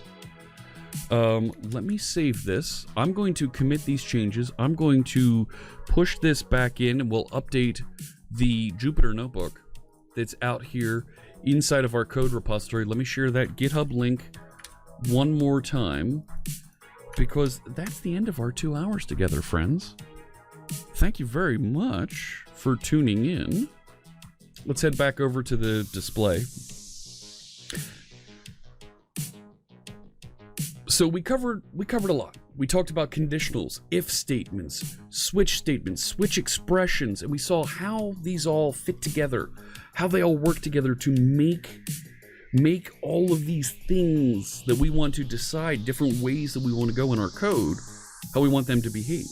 Let me save this. I'm going to commit these changes. I'm going to push this back in, and we'll update the Jupyter notebook that's out here inside of our code repository. Let me share that GitHub link one more time, because that's the end of our 2 hours together, friends. Thank you very much for tuning in. Let's head back over to the display. So we covered a lot. We talked about conditionals, if statements, switch expressions, and we saw how these all fit together, how they all work together to make all of these things that we want to decide, different ways that we want to go in our code, how we want them to behave.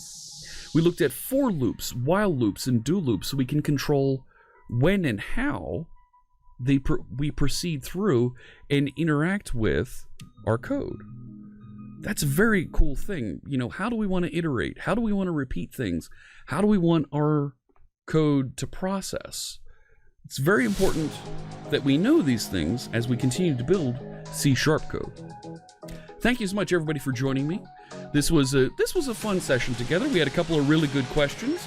We looked at for loops, while loops, and do loops, so we can control when and how we proceed through and interact with our code. That's a very cool thing. You know, how do we want to iterate? How do we want to repeat things? How do we want our code to process? It's very important that we know these things as we continue to build C# code. Thank you so much, everybody, for joining me. This was a fun session together. We had a couple of really good questions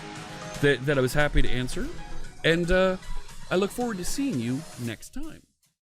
that I was happy to answer. And I look forward to seeing you next time.